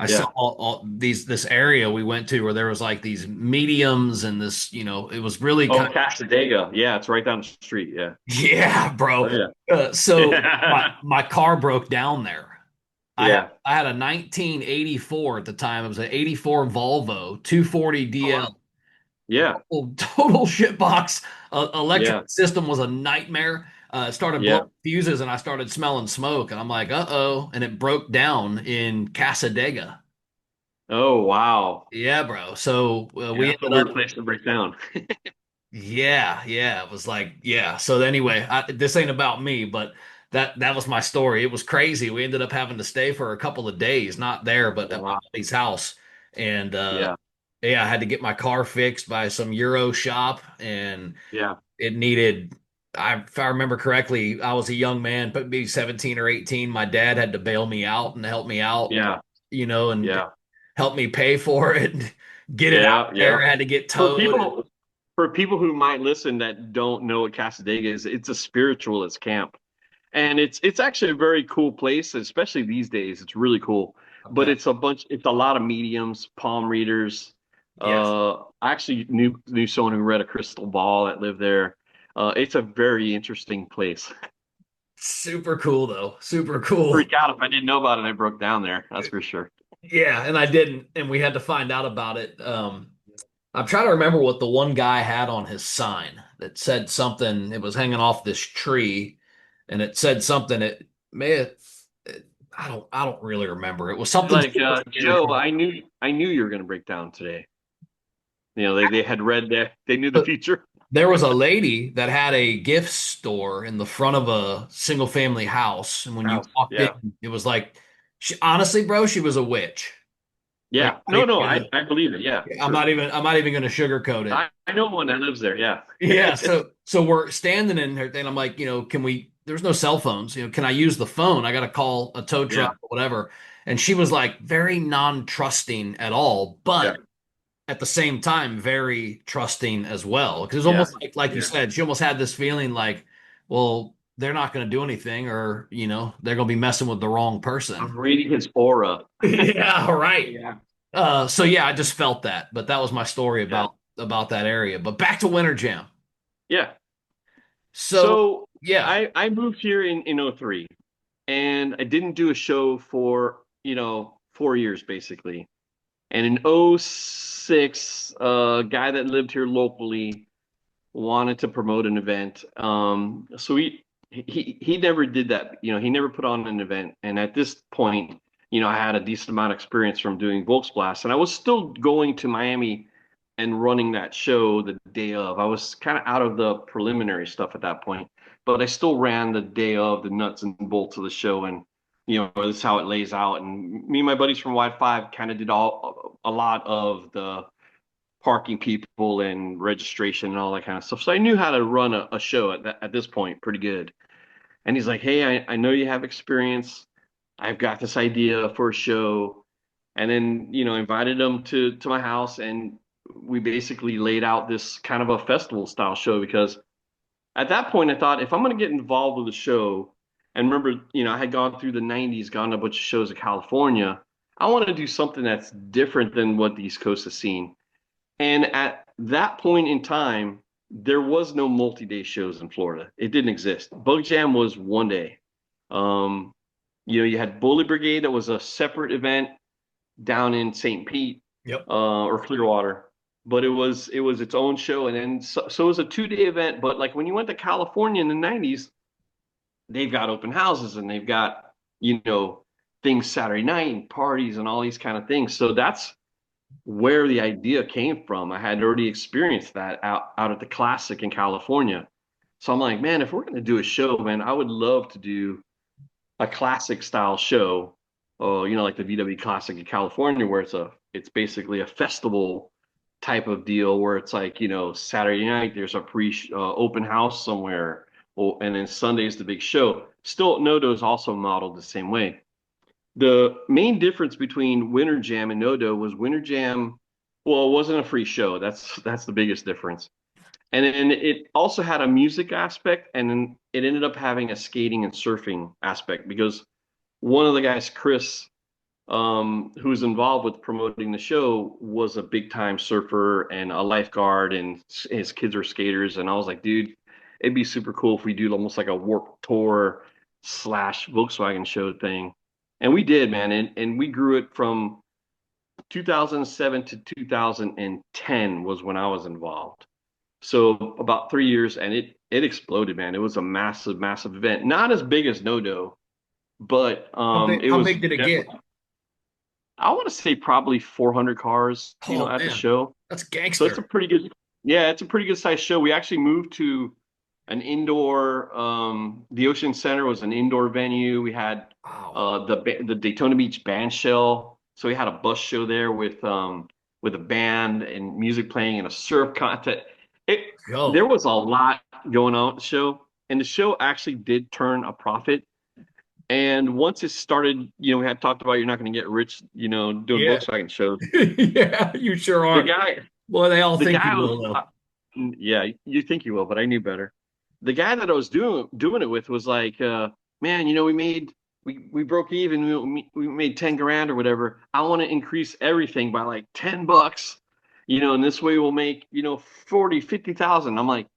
saw Yeah. all these this area we went to where there was like these mediums and this it was really Oh, kind Casadega. Yeah, it's right down the street. Yeah. yeah, Oh, bro. So yeah. my car broke down there. Yeah. I had a 1984 at the time. It was an 84 Volvo 240 Oh, wow. DL. Yeah. Total shitbox. Electric Yeah. system was a nightmare. It started blowing Yeah. fuses, and I started smelling smoke. And I'm like, uh-oh. And it broke down in Casadega. Oh, wow. Yeah, bro. So Yeah, we that's a ended weird up, place to break down. yeah, yeah. It was like, yeah. So anyway, this ain't about me, but that was my story. It was crazy. We ended up having to stay for a couple of days, not there, but at my Wow. buddy's house. And Yeah. yeah, I had to get my car fixed by some Euro shop, and Yeah. it needed if I remember correctly, I was a young man, but maybe 17 or 18. My dad had to bail me out and help me out, Yeah. and Yeah. help me pay for it, get it out Yeah. Yeah. there. I had to get For towed. people, for people who might listen that don't know what Casadega is, it's a spiritualist camp. And it's actually a very cool place, especially these days. It's really cool. I But bet. it's a lot of mediums, palm readers. Yes. I actually knew someone who read a crystal ball that lived there. It's a very interesting place. Super cool though. Super cool. Freak out if I didn't know about it. I broke down there. That's for sure. Yeah, and I didn't, and we had to find out about it. I'm trying to remember what the one guy had on his sign that said something. It was hanging off this tree, and it said something. It may have, I don't really remember. It was He's something like, super Joe, spiritual. I knew you were going to break down today. You know, they had read that. They knew the But future. there was a lady that had a gift store in the front of a single family house, and when you House. walked in, Yeah. it was like, honestly, bro, she was a witch. Like, Yeah. No, no, I believe it. Yeah, sure. I'm not even gonna sugarcoat it. I know one that lives there. Yeah. Yeah, so we're standing in there, and I'm like, can we? There's no cell phones. Can I use the phone? I got to call a tow Yeah. truck or whatever. And she was like very non-trusting at all, Yeah. but at the same time very trusting as well. Because it's Yeah. almost like you Yeah. said, she almost had this feeling like, well, they're not going to do anything, or they're going to be messing with the wrong person. I'm reading his aura. Yeah, right. Yeah. So yeah, I just felt that, but that was my story Yeah. about that area. But back to Winter Jam. Yeah. So So yeah. I moved here in '03, and I didn't do a show for, 4 years basically. And in '06, a guy that lived here locally wanted to promote an event. So he never did that. He never put on an event. And at this point, I had a decent amount of experience from doing Volksblast, and I was still going to Miami and running that show the day of. I was kind of out of the preliminary stuff at that point, but I still ran the day of the nuts and bolts of the show, and this is how it lays out. And me and my buddies from Wide Five kind of did a lot of the parking people and registration and all that kind of stuff. So I knew how to run a show at this point pretty good. And he's like, "Hey, I know you have experience. I've got this idea for a show." And then, invited him to my house, and we basically laid out this kind of a festival style show, because at that point I thought, if I'm going to get involved with the show, and remember, I had gone through the 90s, gone to a bunch of shows in California, I want to do something that's different than what the East Coast has seen. And at that point in time, there was no multi-day shows in Florida. It didn't exist. Bug Jam was one day. Um, you had Bully Brigade, that was a separate event down in St. Pete, Yep. or Clearwater, but it was its own show. And then so it was a 2 day event. But like when you went to California in the '90s, they've got open houses, and they've got things Saturday night and parties and all these kind of things. So that's where the idea came from. I had already experienced that out at the Classic in California. So I'm like, man, if we're going to do a show, man, I would love to do a classic style show, like the VW Classic in California, where it's basically a festival type of deal, where it's like, Saturday night there's a pre open house somewhere, and then Sunday's the big show. Still, Nodo is also modeled the same way. The main difference between Winter Jam and Nodo was Winter Jam, well, it wasn't a free show. That's the biggest difference. And then it also had a music aspect, and then it ended up having a skating and surfing aspect, because one of the guys, Chris, who's involved with promoting the show, was a big time surfer and a lifeguard, and his kids are skaters. And I was like, dude, it'd be super cool if we do almost like a Warped Tour slash Volkswagen show thing. And we did, man. And we grew it from 2007 to 2010 was when I was involved. So about 3 years, and it exploded, man. It was a massive, massive event. Not as big as Nodo, but it How was big did it get? definitely, I want to say probably 400 cars, Oh at the man, show. that's So it's a gangster. pretty good, yeah, it's a pretty good sized show. We actually moved to an indoor, the Ocean Center was an indoor venue. We had Wow. the Daytona Beach band shell. So we had a bus show there with a band and music playing and a surf contest. It There Go. was a lot going on at the show, and the show actually did turn a profit. And once it started, we had talked about, you're not going to get rich, doing Yeah. Volkswagen shows. Yeah, you sure The aren't. guy, Boy, they all the think you guy was, will though. Yeah, you think you will, but I knew better. The guy that I was doing it with was like, man, we broke even. We made 10 grand or whatever. I want to increase everything by like $10, and this way we'll make, 40, 50,000. I'm like,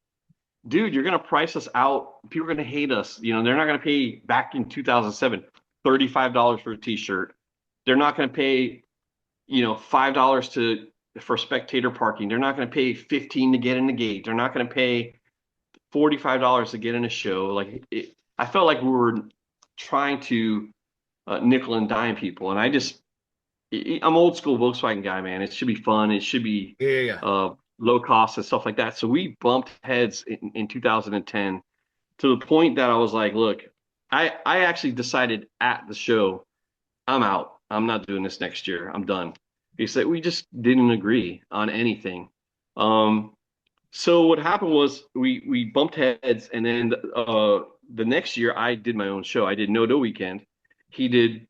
dude, you're gonna price us out. People are gonna hate us. They're not gonna pay back in 2007 $35 for a t-shirt. They're not gonna pay, $5 to for spectator parking. They're not gonna pay 15 to get in the gate. They're not gonna pay $45 to get in a show. I felt like we were trying to nickel and dime people, and I'm old school Volkswagen guy, man. It should be fun. It should be Yeah, yeah, yeah. low cost and stuff like that. So we bumped heads in 2010 to the point that I was like, look, I actually decided at the show, I'm out. I'm not doing this next year. I'm done. He said we just didn't agree on anything. Um, so what happened was we bumped heads, and then the next year I did my own show. I did No Do Weekend. He did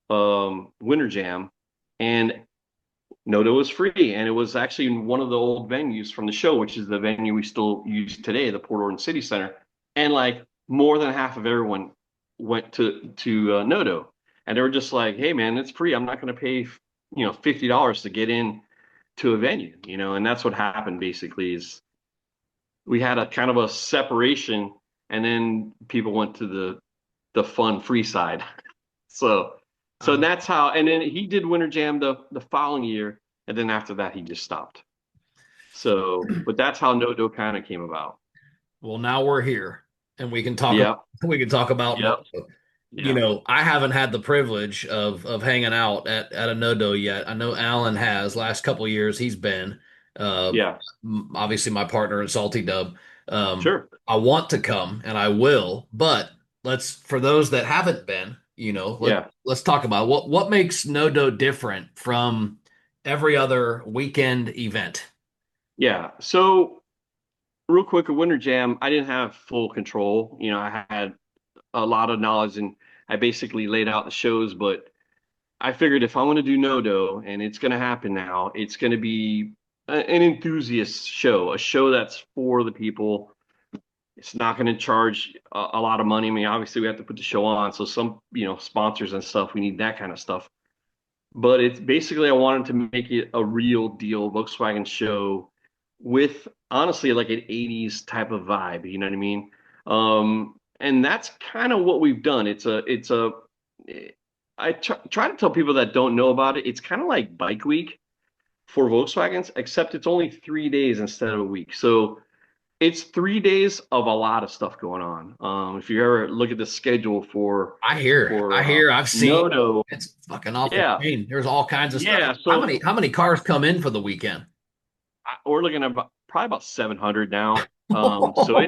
Winter Jam, and Noto was free, and it was actually in one of the old venues from the show, which is the venue we still use today, the Port Orton City Center. And like more than half of everyone went to Noto, and they were just like, "Hey, man, it's free. I'm not going to pay, $50 to get in to a venue, And that's what happened basically is we had a kind of a separation, and then people went to the fun free side. So so Um, that's how, and then he did Winter Jam the following year, and then after that he just stopped. So, but that's how No Do kind of came about. well, now we're here, and we can talk. Yep, We can talk about no. yep, yeah, I haven't had the privilege of hanging out at a no-do yet. I know Alan has. Last couple of years, he's been. Uh, yeah, Obviously, my partner in Salty Dub. sure, I want to come, and I will. But let's for those that haven't been, yeah, let's talk about what makes no-do different from every other weekend event. yeah. So real quick, a Winter Jam, I didn't have full control. I had a lot of knowledge, and I basically laid out the shows, but I figured if I'm going to do No Do, and it's going to happen now, it's going to be an enthusiast show, a show that's for the people. It's not going to charge a lot of money. I mean, obviously we have to put the show on, so some, sponsors and stuff, we need that kind of stuff. But it's basically I wanted to make it a real deal Volkswagen show with honestly like an 80s type of vibe, you know what I mean? And that's kind of what we've done. I try to tell people that don't know about it. It's kind of like Bike Week for Volkswagens, except it's only 3 days instead of a week. So it's 3 days of a lot of stuff going on. If you ever look at the schedule for I for hear, I've seen. Noto, It's fucking off the yeah, chain. There's all kinds of stuff. yeah. How So many cars come in for the weekend? we're looking at probably about 700 now. So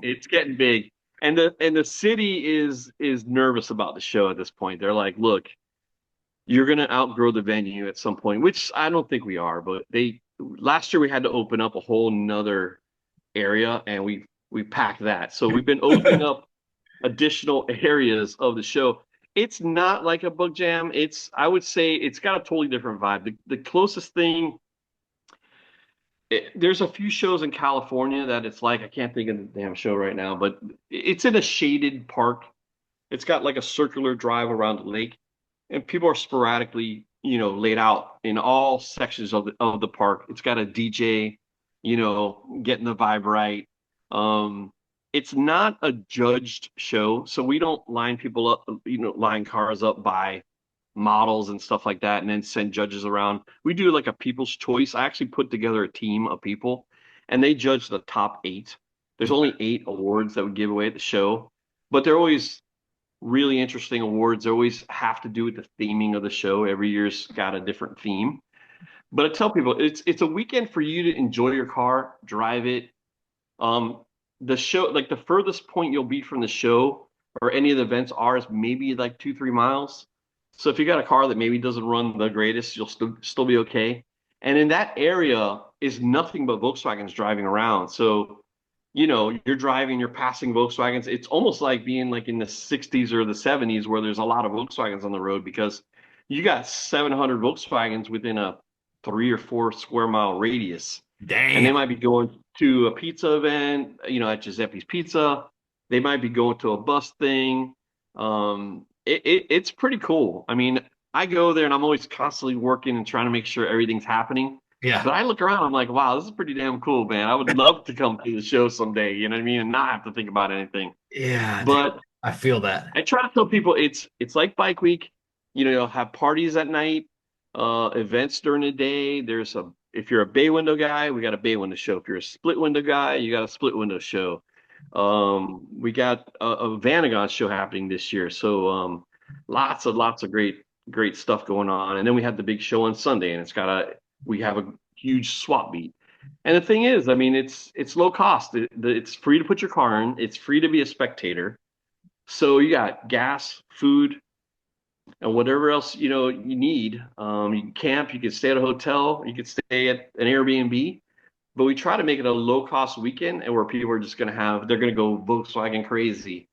it's getting big, and the city is nervous about the show at this point. They're like, look, you're gonna outgrow the venue at some point, which I don't think we are. But they last year we had to open up a whole nother area, and we packed that. So we've been opening up additional areas of the show. It's not like a book jam. I would say it's got a totally different vibe. The closest thing, there's a few shows in California that it's like, I can't think of the damn show right now, but it's in a shaded park. It's got like a circular drive around the lake, and people are sporadically, laid out in all sections of the park. It's got a DJ, getting the vibe right. It's not a judged show, so we don't line people up, line cars up by models and stuff like that, and then send judges around. We do like a people's choice. I actually put together a team of people, and they judge the top eight. There's only 8 awards that we give away at the show, but they're always really interesting awards. They always have to do with the theming of the show. Every year's got a different theme. But I tell people it's a weekend for you to enjoy your car, drive it. Um, the show, like the furthest point you'll be from the show or any of the events are is maybe like 2, 3 miles. So if you got a car that maybe doesn't run the greatest, you'll still be okay. And in that area is nothing but Volkswagens driving around. So you're driving, you're passing Volkswagens. It's almost like being like in the 60s or the 70s where there's a lot of Volkswagens on the road because you got 700 Volkswagens within a 3 or 4 square mile radius. And they Damn. might be going to a pizza event, at Giuseppe's Pizza. They might be going to a bus thing. It's pretty cool. I mean, I go there and I'm always constantly working and trying to make sure everything's happening. Yeah. But I look around, I'm like, wow, this is pretty damn cool, man. I would love to come to the show someday, you know what I mean, and not have to think about anything. Yeah, dude. But I feel that. I try to tell people it's like bike week. You'll have parties at night, events during the day. There's a If you're a bay window guy, we got a bay window show. If you're a split window guy, you got a split window show. We got a Vanagon show happening this year, so lots of great stuff going on. And then we had the big show on Sunday, and we have a huge swap meet. And the thing is, I mean, it's low cost. It's free to put your car in. It's free to be a spectator. So you got gas, food, and whatever else you need. You can camp, you can stay at a hotel, you can stay at an Airbnb. But we try to make it a low cost weekend, and where people are just they're gonna go Volkswagen crazy,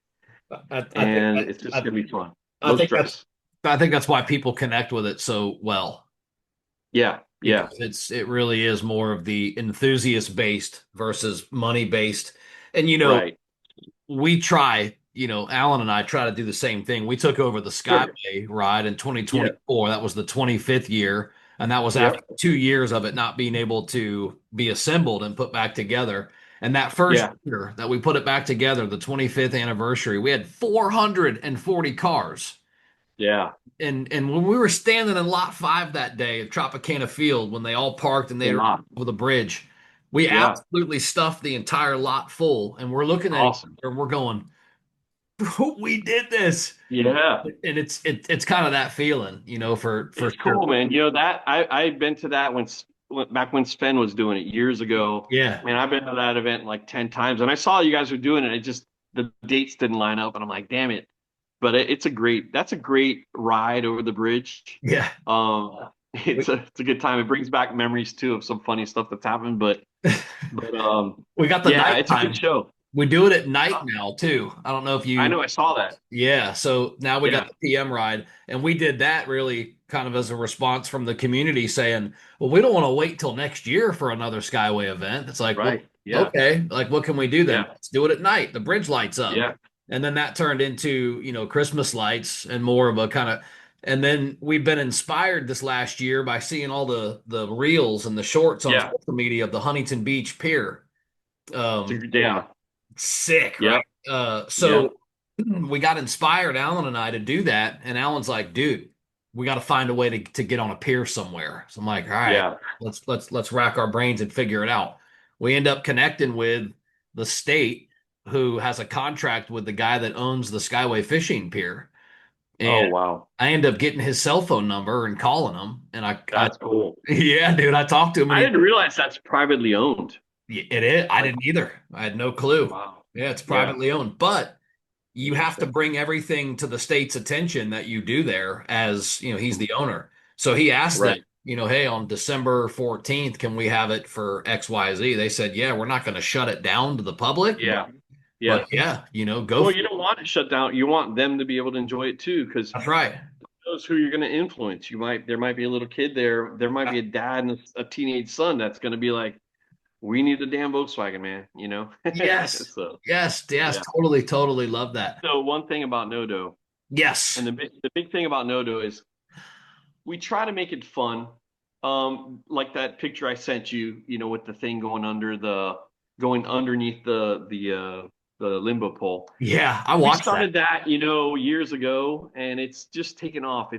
I think and that, it's just gonna be fun. I No think that's stress. I think that's why people connect with it so well, Yeah, yeah, because it really is more of the enthusiast based versus money based. And right. we try, Alan and I try to do the same thing. We took over the Sure. Skyway ride in Yeah, 2024. That was the 25th year. And that was after yep, 2 years of it not being able to be assembled and put back together. And that first yeah, year that we put it back together, the 25th anniversary, we had 440 cars. yeah. And when we were standing in lot 5 that day at Tropicana Field, when they all parked and A they were lot. over the bridge, we Yeah, absolutely stuffed the entire lot full. And we're looking at each awesome. other and we're going, we did this. Yeah. And it's kind of that feeling, for It's sure. cool, man. That I've been to that back when Sven was doing it years ago. Yeah. Man, I've been to that event like 10 times, and I saw you guys were doing it. It just the dates didn't line up, and I'm like, damn it. But that's a great ride over the bridge. Yeah. It's We, a good time. It brings back memories too of some funny stuff that's happened. But we got the yeah, it's a good nighttime. show. We do it at night Uh, now too. I don't know if I you know I saw that. Yeah, so now we got Yeah, the PM ride, and we did that really kind of as a responce from the community saying, "Well, we don't want to wait till next year for another Skyway event." It's like, well, right. Yeah, okay, like what can we do then? yeah, Let's do it at night. The bridge lights up, yeah, and then that turned into Christmas lights and more of a kind of. And then we've been inspired this last year by seeing all the reels and the shorts on yeah. social media of the Huntington Beach Pier. Um, Yeah, Sick, right? yeah, yeah, So we got inspired, Alan and I, to do that. And Alan's like, dude, we got to find a way to get on a pier somewhere. So I'm like, all right, yeah. let's rack our brains and figure it out. We end up connecting with the state who has a contract with the guy that owns the Skyway fishing pier. And Oh, wow. I end up getting his cell phone number and calling him. And I That's cool. yeah, dude, I talked to him and I he didn't realize that's privately owned. it is. I Like, didn't either. I had no clue. wow. Yeah, it's Yeah, privately owned, but you have to interesting. bring everything to the state's attention that you do there as, he's the owner. So he asked them, Right. hey, on December 14th, can we have it for XYZ? They said, yeah, we're not going to shut it down to the public, Yeah. but Yeah. yeah, go Well, for you it. don't want it shut down. You want them to be able to enjoy it too, because That's right. knows who you're going to influence. There might be a little kid there. There might be a dad and a teenage son that's going to be like, we need a damn Volkswagen, man, you know? Yes. So, Yes. Yes. yeah. Totally. Totally love that. So one thing about Nodo, Yes. and the big thing about Nodo is we try to make it fun. Like that picture I sent you, with the thing going underneath the limbo pole. Yeah. I We watched that. started that, years ago, and it's just taken off.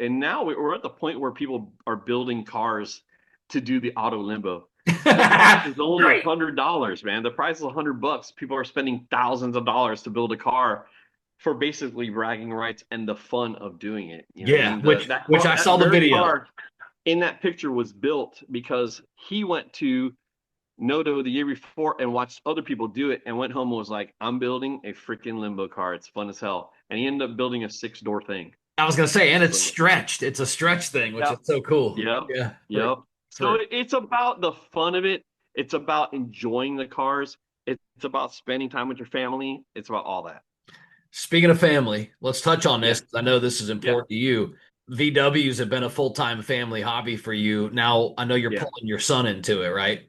And now we're at the point where people are building cars to do the auto limbo. The price is only Great. $100, man. The price is $100. People are spending thousands of dollars to build a car for basically bragging rights and the fun of doing it. You know what I Yeah. mean? Which I That saw the very video. car in that picture was built because he went to Noto the year before and watched other people do it and went home and was like, I'm building a freaking limbo car. It's fun as hell. And he ended up building a six-door thing. I was gonna say, and it's So, stretched. It's a stretch thing, which is yep, so cool. yep, Yeah, yep. So for it's about the fun of it. It's about enjoying the cars. It's about spending time with your family. It's about all that. speaking of family, let's touch on Yeah, this 'cause I know this is yeah, important to you. VWs have been a full-time family hobby for you. Now I know you're yeah. pulling your son into it, right?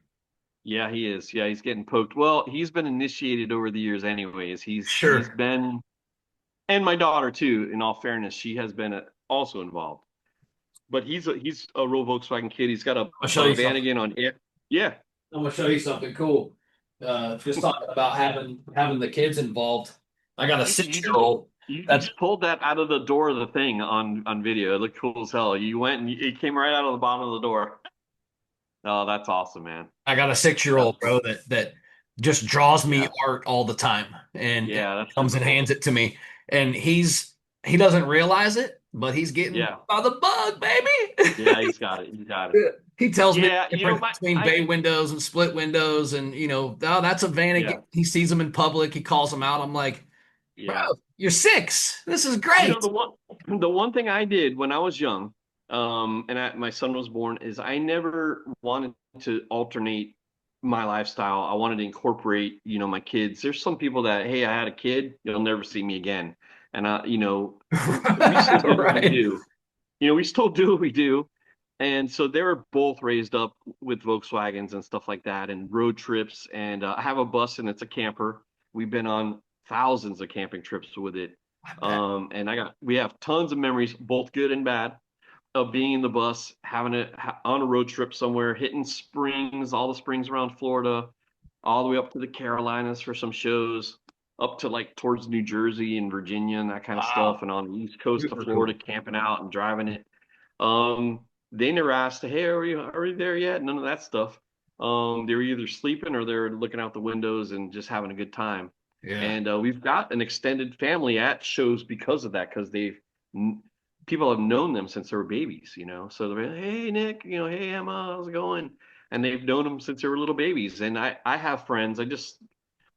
Yeah, he is. Yeah, he's getting poked. Well, he's been initiated over the years anyways. He's Sure. been, and my daughter too, in all fairness, she has been also involved. But he's a real Volkswagen kid. He's got I'll show a you something. Vanagon on it. Yeah. I'm gonna show you something cool. Just talking about having the kids involved. I got a You, six you year just old. you That's just pulled that out of the door of the thing on video. It looked cool as hell. You went and it came right out of the bottom of the door. Oh, that's awesome, man. I got a 6 year That's old, bro, that just draws me yeah. art all the time, and Yeah, that's comes super and cool. hands it to me, and he doesn't realize it, but he's getting Yeah. bit by the bug, Yeah, baby. he's got it. He's got it. He tells me Yeah, the you know, difference my between I bay windows and split windows, and oh, that's a Vanagon. yeah, He sees them in public. He calls them out. I'm like, bro, yeah. you're six. This is You know, great. the one thing I did when I was young, my son was born, is I never wanted to alternate my lifestyle. I wanted to incorporate, my kids. There's some people that, hey, I had a kid, you'll never see me again. And we still do what we Right. do. We still do what we do. And so they were both raised up with Volkswagens and stuff like that, and road trips. And I have a bus, and it's a camper. We've been on thousands of camping trips with it. I bet. And we have tons of memories, both good and bad, of being in the bus, having it on a road trip somewhere, hitting springs, all the springs around Florida, all the way up to the Carolinas for some shows, up to like towards New Jersey and Virginia and that kind of Wow. stuff, and on the east coast of Super Florida, cool. camping out and driving it. They never asked, "Hey, are you there yet?" None of that stuff. They were either sleeping or they're looking out the windows and just having a good time. Yeah. And we've got an extended family at shows because of that, because people have known them since they were babies. So they're like, "Hey, Nick, hey, Emma, how's it going?" And they've known them since they were little babies. And I have friends. I just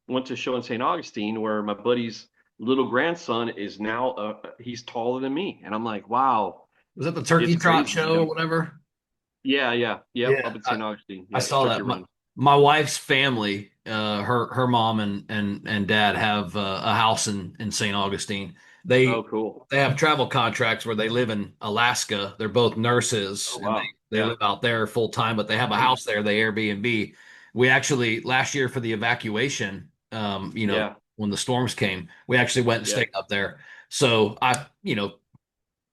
went to a show in St. Augustine where my buddy's little grandson is now he's taller than me, and I'm like, wow, Was that the it's turkey trot crazy. show or whatever? Yeah, yeah, yep, Yeah. up at St. Augustine. I Yeah, saw turkey that. My, run. my wife's family, her mom and dad have a house in St. Augustine. Oh, They cool. they have travel contracts where they live in Alaska. They're both Oh, nurses and wow. they Yeah, live out there full time, but they have a house there. They Airbnb. We actually last year for the evacuation, yeah, when the storms came, we actually went and yeah, stayed up there. So I,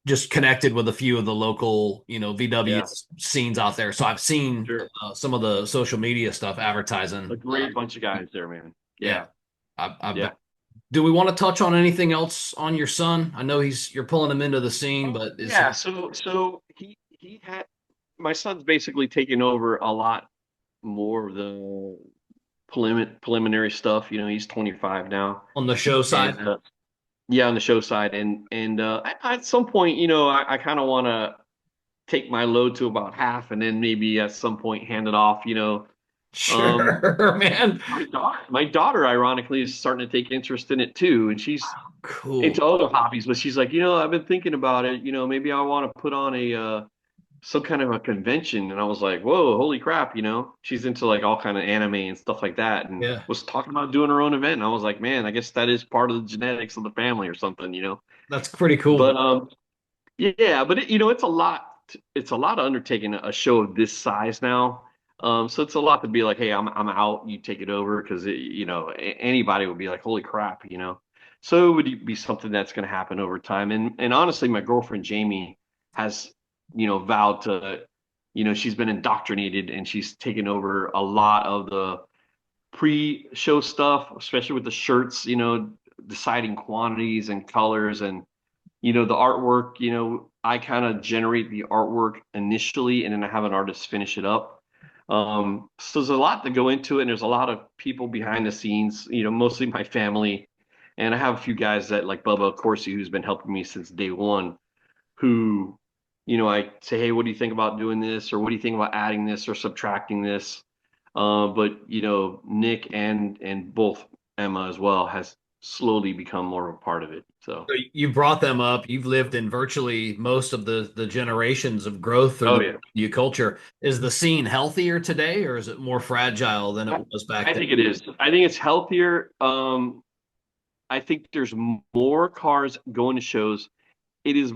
just connected with a few of the local, VW yeah. scenes out there. So I've seen Sure. some of the social media stuff A advertising. great bunch of guys there, man. Yeah, Yeah, I yeah. bet. Do we want to touch on anything else on your son? I know you're pulling him into the scene, but is Yeah. So he had my son's basically taken over a lot more of the preliminary stuff. He's 25 now, on the show side? and yeah, on the show side, and at some point, I kind of want to take my load to about half, and then maybe at some point hand it off. Um, Sure, man. my daughter, ironically, is starting to take interest in it too, and she's Cool. into other hobbies, but she's like, I've been thinking about it. Maybe I want to put on a some kind of a convention. And I was like, whoa, holy crap. She's into like all kind of anime and stuff like that, and Yeah, was talking about doing her own event. And I was like, man, I guess that is part of the genetics of the family or something. that's pretty But cool. yeah, but it's a lot. It's a lot of undertaking a show of this size now. So it's a lot to be like, hey, I'm out. You take it over, because anybody would be like, holy crap. So it would be something that's going to happen over time. And honestly, my girlfriend Jamie has vowed to, she's been indoctrinated, and she's taken over a lot of the pre-show stuff, especially with the shirts. Deciding quantities and colors, and the artwork. I kind of generate the artwork initially, and then I have an artist finish it up. So there's a lot to go into it, and there's a lot of people behind the scenes, mostly my family. And I have a few guys that, like Bubba Corsi, who's been helping me since day one, who, I say, hey, what do you think about doing this? Or what do you think about adding this or subtracting this? But Nick and both Emma as well has slowly become more of a part of it. So, So you brought them up. You've lived in virtually most of the generations of growth through oh the yeah. new culture. Is the scene healthier today, or is it more fragile than it I was back I then? think it is. I think it's healthier. I think there's more cars going to shows. It is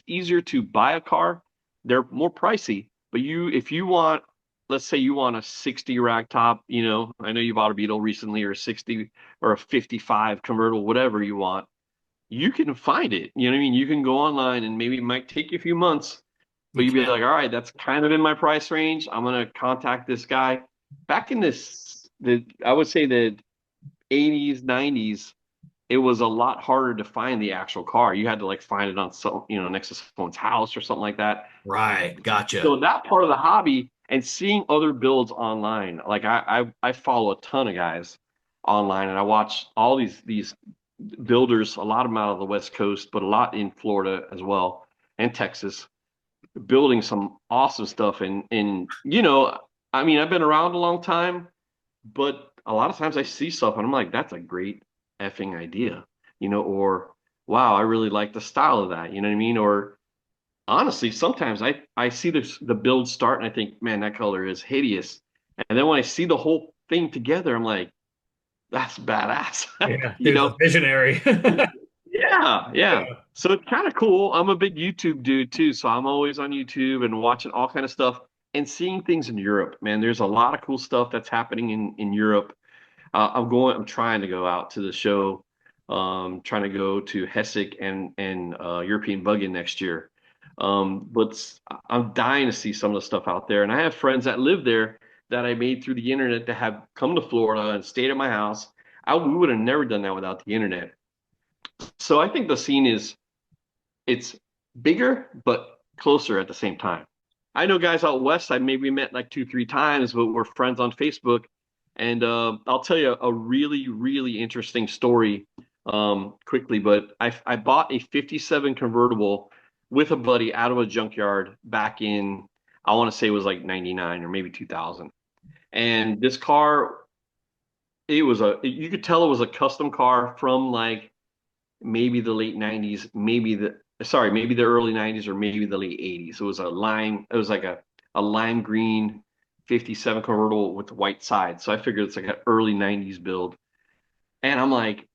easier to buy a car. They're more pricey, but if you want let's say you want a 60 rag top, I know you bought a Beetle recently or a 60 or a 55 convertible, whatever you want, you can find it. You know what I mean? You can go online and maybe it might take you a few months, but You you'd be can. like, all right, that's kind of in my price range. I'm gonna contact this guy. Back in I would say the 80s, 90s, it was a lot harder to find the actual car. You had to like find it on next to someone's house or something like that. Right. Gotcha. So that part of the hobby and seeing other builds online, like I follow a ton of guys online and I watch all these builders, a lot of them out of the West Coast, but a lot in Florida as well and Texas, building some awesome stuff. And I mean, I've been around a long time, but a lot of times I see stuff and I'm like, that's a great effing idea, or wow, I really like the style of that, you know what I mean? Or honestly, sometimes I see the build start and I think, man, that color is hideous. And then when I see the whole thing together, I'm like, that's badass. Yeah, You dude's a know? visionary. Yeah, yeah. Yeah. So it's kind of cool. I'm a big YouTube dude too, so I'm always on YouTube and watching all kind of stuff and seeing things in Europe. Man, there's a lot of cool stuff that's happening in Europe. I'm trying to go out to the show, trying to go to Hessig and European Bug-In next year. But I'm dying to see some of the stuff out there. And I have friends that live there that I made through the internet that have come to Florida and stayed at my house. We would have never done that without the internet. So I think the scene it's bigger but closer at the same time. I know guys out west I maybe met like two, three times, but we're friends on Facebook. And I'll tell you a really, really interesting story quickly. But I bought a 57 convertible with a buddy out of a junkyard back in, I want to say it was like 99 or maybe 2000. And this car, you could tell it was a custom car from like maybe the late 90s, maybe the early 90s or maybe the late 80s. It was like a lime green 57 convertible with white sides. So I figured it's like an early 90s build. And I'm like,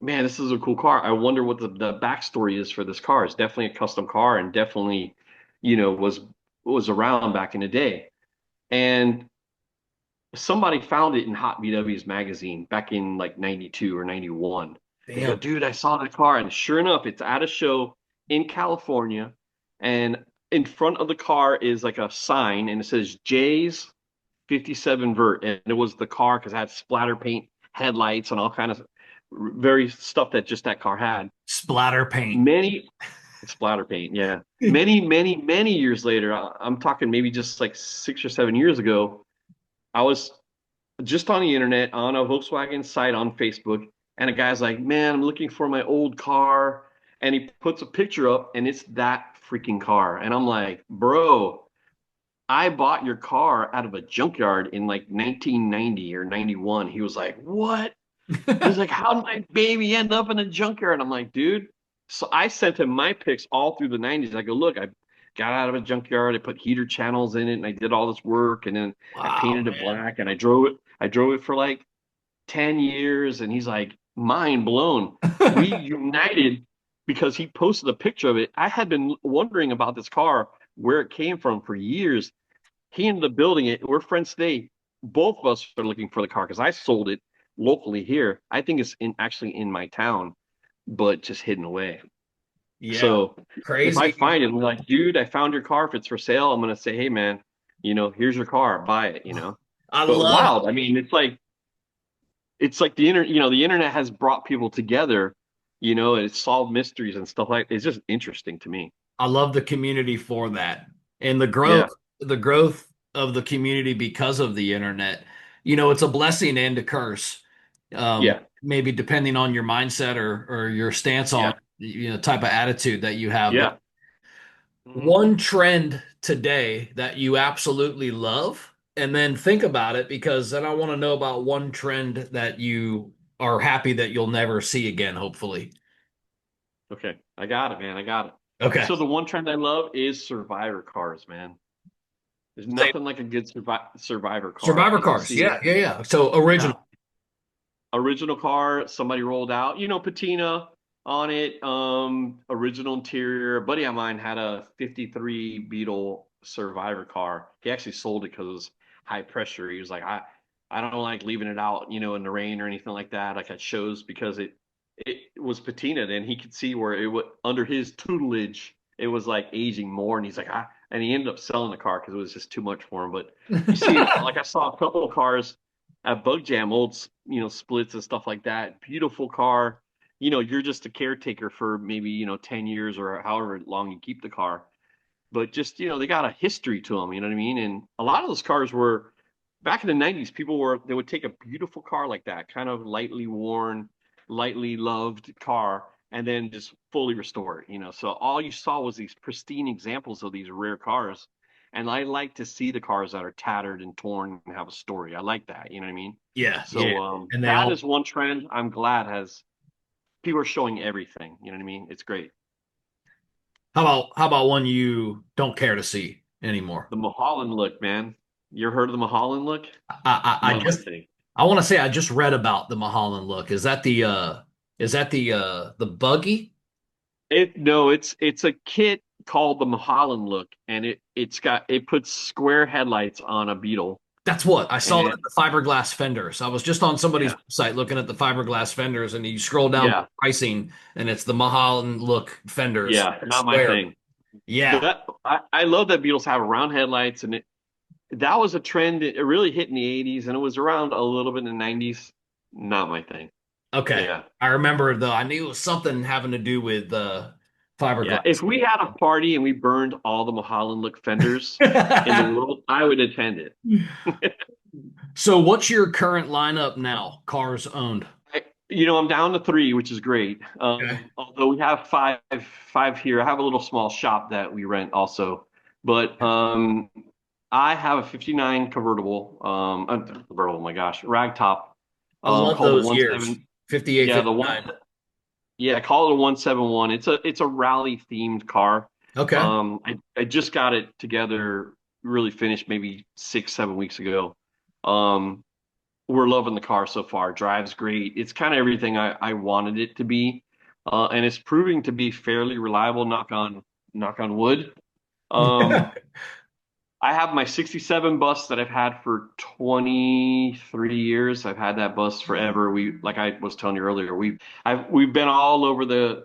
man, this is a cool car. I wonder what the backstory is for this car. It's definitely a custom car and definitely, was around back in the day. And somebody found it in Hot VW's magazine back in like 92 or 91. They go, Damn. dude, I saw that car. And sure enough, it's at a show in California. And in front of the car is like a sign and it says Jay's 57 Vert. And it was the car because it had splatter paint headlights and all kind of very stuff that just that car had. Splatter paint. Many splatter paint, yeah. Many, many, many years later, I'm talking maybe just like 6 or 7 years ago, I was just on the internet on a Volkswagen site on Facebook, and a guy's like, "Man, I'm looking for my old car," and he puts a picture up, and it's that freaking car, and I'm like, "Bro, I bought your car out of a junkyard in like 1990 or 91." He was like, "What?" He's like, "How did my baby end up in a junkyard?" I'm like, "Dude." So I sent him my pics all through the 90s. I go, "Look, I got out of a junkyard. I put heater channels in it, and I did all this work, and then I Wow, painted it man. black, and I drove it. I drove it for like 10 years." And he's like, mind blown. We united because he posted a picture of it. I had been wondering about this car, where it came from for years. He ended up building it. We're friends today. Both of us are looking for the car because I sold it locally here. I think it's actually in my town, but just hidden away. Yeah. So if I Crazy. find it, I'm like, dude, I found your car. If it's for sale, I'm gonna say, hey man, here's your car, buy it. I But love wild. I mean, it's like the internet has brought people together, and it's solved mysteries and stuff like it's just interesting to me. I love the community for that. And Yeah. the growth of the community because of the internet. It's a blessing and a curse. Yeah. Maybe depending on your mindset or your stance on, Yeah. type of attitude that you have. But Yeah. Hmm. one trend today that you absolutely love, and then think about it because then I want to know about one trend that you are happy that you'll never see again, hopefully. Okay. I got it, man. I got it. Okay. So the one trend I love is survivor cars, man. There's Say nothing like a good survivor car. survivor You cars. see it. Yeah, yeah, yeah. So Yeah. original. Original car, somebody rolled out, patina on it, original interior. A buddy of mine had a 53 Beetle Survivor car. He actually sold it because it was high pressure. He was like, I don't like leaving it out, in the rain or anything like that, like at shows, because it was patinaed, and he could see where it was under his tutelage. It was like aging more, and he's like, and he ended up selling the car because it was just too much for him. But you see, like I saw a couple of cars at Bug Jam, old, splits and stuff like that. Beautiful car. You're just a caretaker for maybe, 10 years or however long you keep the car. But just, they got a history to them, you know what I mean? And a lot of those cars were back in the 90s, they would take a beautiful car like that, kind of lightly worn, lightly loved car, and then just fully restore it, So all you saw was these pristine examples of these rare cars. And I like to see the cars that are tattered and torn and have a story. I like that, you know what I mean? Yeah, yeah. So And they that all is one trend I'm glad has people are showing everything, you know what I mean? It's great. how about one you don't care to see anymore? The Mulholland look, man. You ever heard of the Mulholland look? I Love just that thing. I want to say I just read about the Mulholland look. Is that the buggy? No, it's a kit called the Mulholland look, and it puts square headlights on a Beetle. That's what I saw it And at the fiberglass fenders. I was just on somebody's yeah, website looking at the fiberglass fenders, and you scroll down yeah, pricing, and it's the Mulholland look fenders. yeah, not my Square. thing. Yeah. I love that Beetles have round headlights, and that was a trend that it really hit in the 80s, and it was around a little bit in the 90s. Not my thing. Okay. Yeah. I remember though. I knew it was something having to do with Yeah, fiberglass. if we had a party and we burned all the Mulholland look fenders in the world, I would attend it. So, what's your current lineup now? Cars owned. I'm down to three, which is great. Okay. Although we have five here. I have a little small shop that we rent also, but I have a '59 convertible, convertible. Oh my gosh, ragtop, I love called the those one years. seven. 58, Yeah, the one. 59. Yeah, call it a 171. It's a rally themed car. Okay. I just got it together, really finished maybe 6, 7 weeks ago. Um, we're loving the car so far. Drives great. It's kind of everything I wanted it to be, and it's proving to be fairly reliable. Knock on wood. Um, I have my '67 bus that I've had for 23 years. I've had that bus forever. Like I was telling you earlier, we've been all over the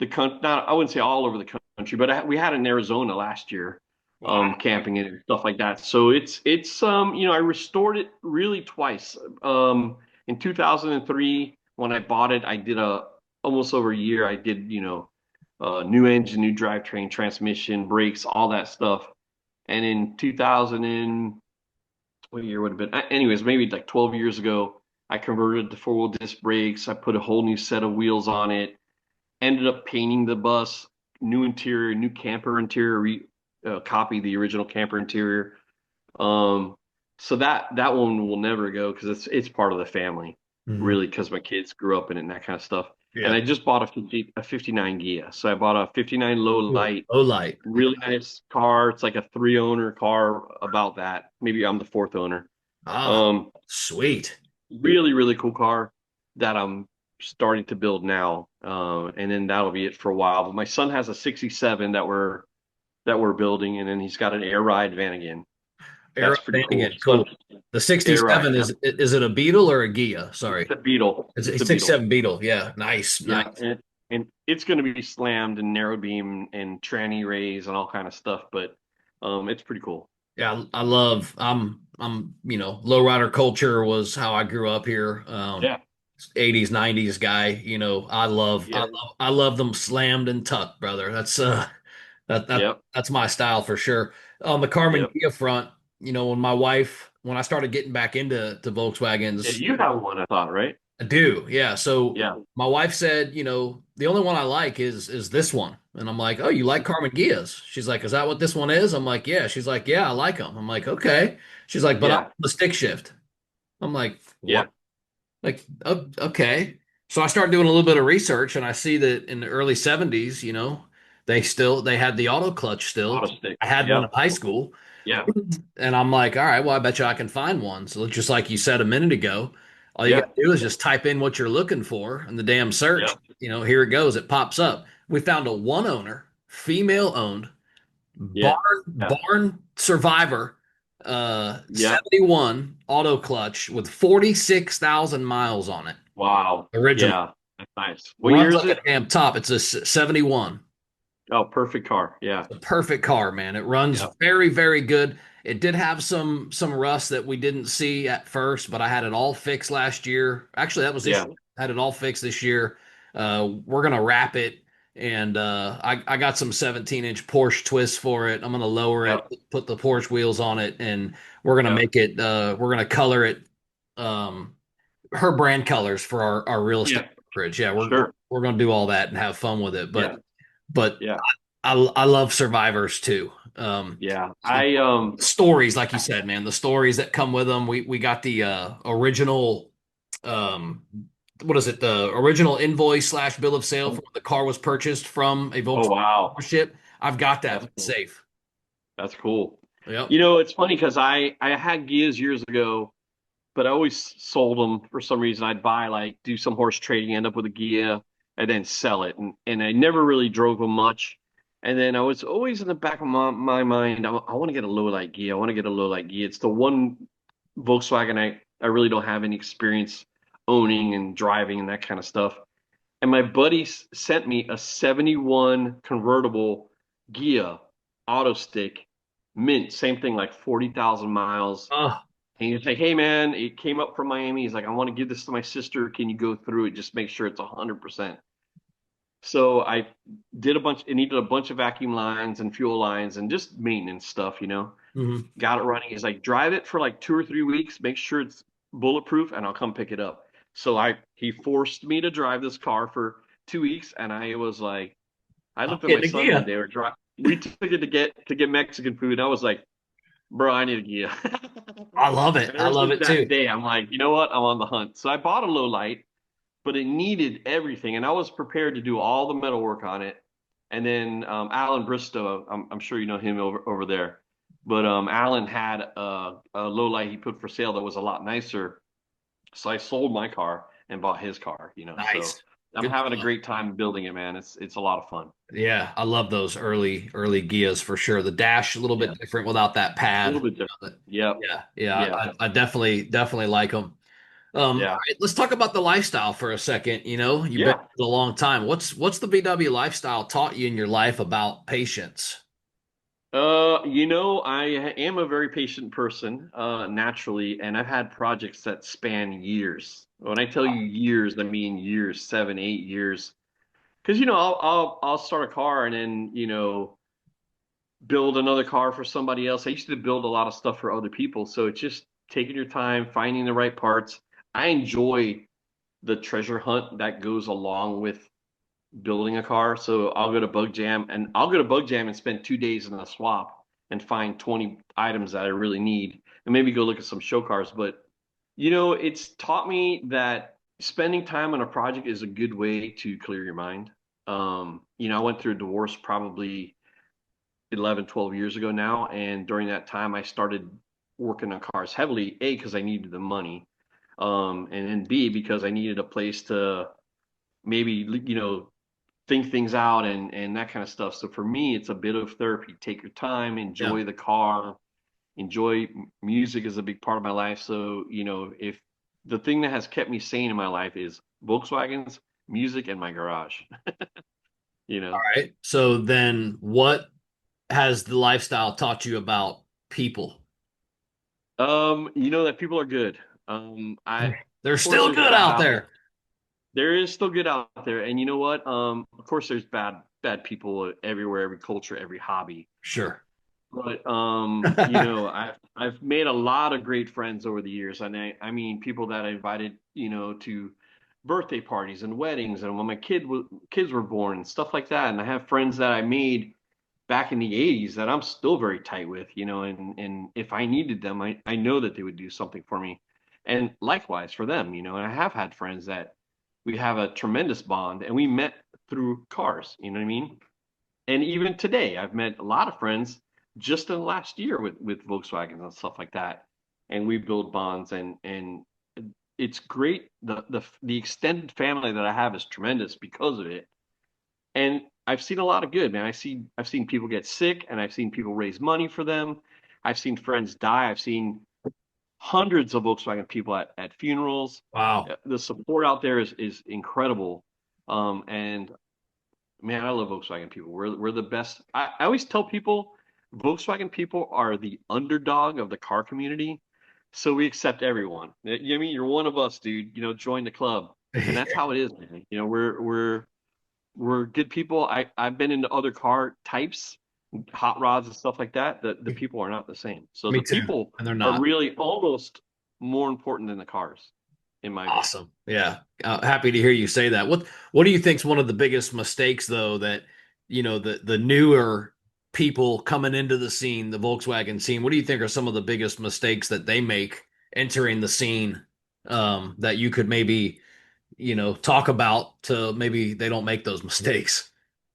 country. Not I wouldn't say all over the country, but we had it in Arizona last year, Wow. camping and stuff like that. So it's I restored it really twice. In 2003 when I bought it, I did a almost over a year. I did new engine, new drivetrain, transmission, brakes, all that stuff. And in 2000 and what year would have been? Anyways, maybe like 12 years ago, I converted to four-wheel disc brakes. I put a whole new set of wheels on it, ended up painting the bus, new interior, new camper interior, copy the original camper interior. Um, so that one will never go because it's part of the family, Mhm. really, because my kids grew up in it and that kind of stuff. And Yeah. I just bought a 59 Gia. So I bought a 59 low Cool. light, Low light. really nice car. It's like a three owner car, about that. Maybe I'm the fourth owner. Ah, Um, sweet. really, really cool car that I'm starting to build now. And then that'll be it for a while. But my son has a '67 that we're building, and then he's got an air ride van again. Aero That's pretty cool. Vanagon. So Cool. The air ride, 67 yeah. is it a Beetle or a Gia? It's Sorry. a Beetle. It's a It's a Beetle. 67 Beetle. Yeah. Nice. Yeah, Nice. and it's going to be slammed and narrow beam and tranny rays and all kind of stuff, but it's pretty cool. Yeah, I love lowrider culture was how I grew up here. Yeah, 80s, 90s guy, I love I yeah, love I love them slammed and tucked, brother. yep, That's my style for sure. On the Carmen yep. Gia front, when I started getting back into Yeah, Volkswagens, you have one, I thought, right? I do. Yeah. So Yeah, my wife said, the only one I like is this one. And I'm like, "Oh, you like Carmen Gias?" She's like, "Is that what this one is?" I'm like, "Yeah." She's like, "Yeah, I like them." I'm like, "Okay." She's like, "But I'm yeah, the stick shift." I'm like, yeah, "What?" Like, oh, okay. So I start doing a little bit of research and I see that in the early 70s, they had the auto clutch still. auto stick. I had one in Yep, high school. yeah, And I'm like, all right, well, I bet you I can find one. So just like you said a minute ago, all you got yeah, to do is just type in what you're looking for in the damn search. yep, Here it goes. It pops up. We found a one owner, female owned, yeah, barn yeah, barn survivor, Yeah. 71 auto clutch with 46,000 miles on it. Wow. Original. Yeah. That's nice. What year Runs is like a it? damn top. It's a 71. Oh, perfect car. Yeah. A perfect car, man. It runs Yeah. very, very good. It did have some rust that we didn't see at first, but I had it all fixed last year. Actually, that was this Yeah. year. I had it all fixed this year. We're gonna wrap it, and I got some 17-inch Porsche twists for it. I'm gonna lower it, Yep. put the Porsche wheels on it, and we're gonna Yep. make it. We're gonna color it. Um, her brand colors for our real estate Yeah. brokerage. Yeah, we're Sure. we're gonna do all that and have fun with it. Yeah. But Yeah. I love survivors too. Yeah. The I stories, like you said, man, the stories that come with them. We got the original, um, what is it? The original invoice slash bill of sale for when the car was purchased from a oh Volkswagen wow. dealership. I've got That's that cool. safe. That's cool. Yep. You know, it's funny because I had Gias years ago, but I always sold them for some reason. I'd buy like do some horse trading, end up with a Gia, and then sell it. And I never really drove them much. And then I was always in the back of my mind, I want to get a low light Gia. I want to get a low light Gia. It's the one Volkswagen I really don't have any experience owning and driving and that kind of stuff. And my buddy sent me a 71 convertible Gia auto stick mint, same thing, like 40,000 miles. Oh, And he's like, hey man, it came up from Miami. He's like, I want to give this to my sister. Can you go through it? Just make sure it's 100%. So I did a bunch, it needed a bunch of vacuum lines and fuel lines and just maintenance stuff, you know. mhm. Got it running. He's like, drive it for like 2 or 3 weeks, make sure it's bulletproof, and I'll come pick it up. So he forced me to drive this car for 2 weeks, and I was like, I I'm looked at my getting a son one Kia. day. We took it to get Mexican food. And I was like, bro, I need a Gia. I love it. And I ever love since it that too. day, I'm like, you know what? I'm on the hunt. So I bought a low light, but it needed everything, and I was prepared to do all the metal work on it. And then Alan Bristow, I'm sure you know him over there, but Alan had a low light he put for sale that was a lot nicer. So I sold my car and bought his car, you know. So Nice. I'm Good having a stuff. great time building it, man. It's a lot of fun. Yeah, I love those early Gias for sure. The dash a little Yeah, bit different without that a pad. little bit different. Yep. Yeah, yeah, Yeah. I definitely like them. All Yeah. right, let's talk about the lifestyle for a second. You know, you've been Yeah. a long time. What's the VW lifestyle taught you in your life about patience? I am a very patient person, naturally, and I've had projects that span years. When I tell you years, I mean years, 7, 8 years. Because I'll start a car and then build another car for somebody else. I used to build a lot of stuff for other people, so it's just taking your time, finding the right parts. I enjoy the treasure hunt that goes along with building a car. So I'll go to Bug Jam and spend 2 days in a swap and find 20 items that I really need and maybe go look at some show cars. But it's taught me that spending time on a project is a good way to clear your mind. I went through a divorce probably 11, 12 years ago now. And during that time, I started working on cars heavily, A, because I needed the money. And then B, because I needed a place to maybe, think things out and that kind of stuff. So for me, it's a bit of therapy. Take your time, Yeah. enjoy the car, enjoy music is a big part of my life. So, if the thing that has kept me sane in my life is Volkswagens, music, and my garage, you All know. right. So then, what has the lifestyle taught you about people? That people are good. They're Of course still there's good bad out out there. there. There is still good out there. And you know what? Of course there's bad people everywhere, every culture, every hobby. Sure. But I've made a lot of great friends over the years, and I mean people that I invited, to birthday parties and weddings, and when my kids were born and stuff like that. And I have friends that I made back in the '80s that I'm still very tight with, and if I needed them, I know that they would do something for me, and likewise for them, And I have had friends that we have a tremendous bond, and we met through cars, you know what I mean? And even today, I've met a lot of friends just in the last year with Volkswagens and stuff like that. And we build bonds and it's great. The extended family that I have is tremendous because of it. And I've seen a lot of good, man. I've seen people get sick and I've seen people raise money for them. I've seen friends die. I've seen hundreds of Volkswagen people at funerals. Wow. The support out there is incredible. And man, I love Volkswagen people. We're the best. I always tell people Volkswagen people are the underdog of the car community. So we accept everyone. You know what I mean? You're one of us, dude. Join the club. And that's how it is, man. We're good people. I've been into other car types, hot rods and stuff like that. The people are not the same. So Me the too. people And they're are not. really almost more important than the cars, in my view. Awesome. Yeah. Happy to hear you say that. What do you think's one of the biggest mistakes though that the newer people coming into the scene, the Volkswagen scene, what do you think are some of the biggest mistakes that they make entering the scene that you could maybe, talk about to maybe they don't make those mistakes?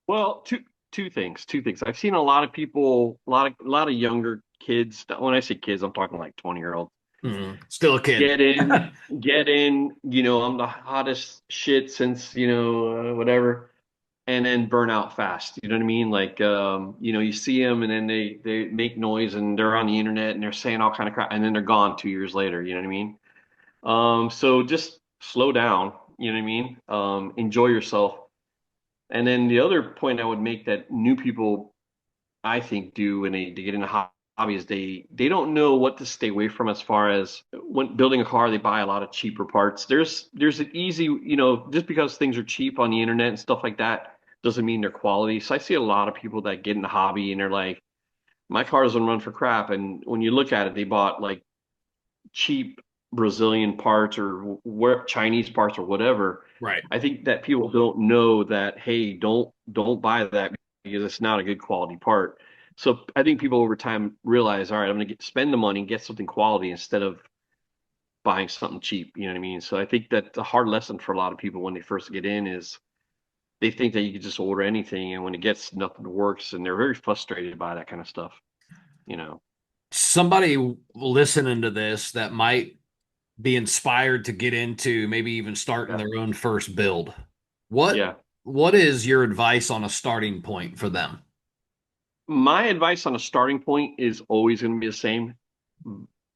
Well, two things. Two things. I've seen a lot of people, a lot of younger kids. When I say kids, I'm talking like 20-year-olds. Still a kid. Get in, get in. I'm the hottest shit since whatever, and then burn out fast. You know what I mean? Like, you see them, and then they make noise, and they're on the internet, and they're saying all kind of crap, and then they're gone 2 years later. You know what I mean? So just slow down. You know what I mean? Enjoy yourself. And then the other point I would make that new people, I think, do when they get into hobbies, they don't know what to stay away from as far as when building a car, they buy a lot of cheaper parts. There's an easy, just because things are cheap on the internet and stuff like that doesn't mean they're quality. So I see a lot of people that get in the hobby and they're like, my car doesn't run for crap. And when you look at it, they bought like cheap Brazilian parts or Chinese parts or whatever. Right. I think that people don't know that, hey, don't buy that because it's not a good quality part. So I think people over time realize, all right, I'm going to spend the money, get something quality instead of buying something cheap. You know what I mean? So I think that the hard lesson for a lot of people when they first get in is they think that you can just order anything, and when it gets nothing works, and they're very frustrated by that kind of stuff. You know? Somebody listening to this that might be inspired to get into maybe even starting Yeah. their own first build. What Yeah. what is your advice on a starting point for them? My advice on a starting point is always going to be the same.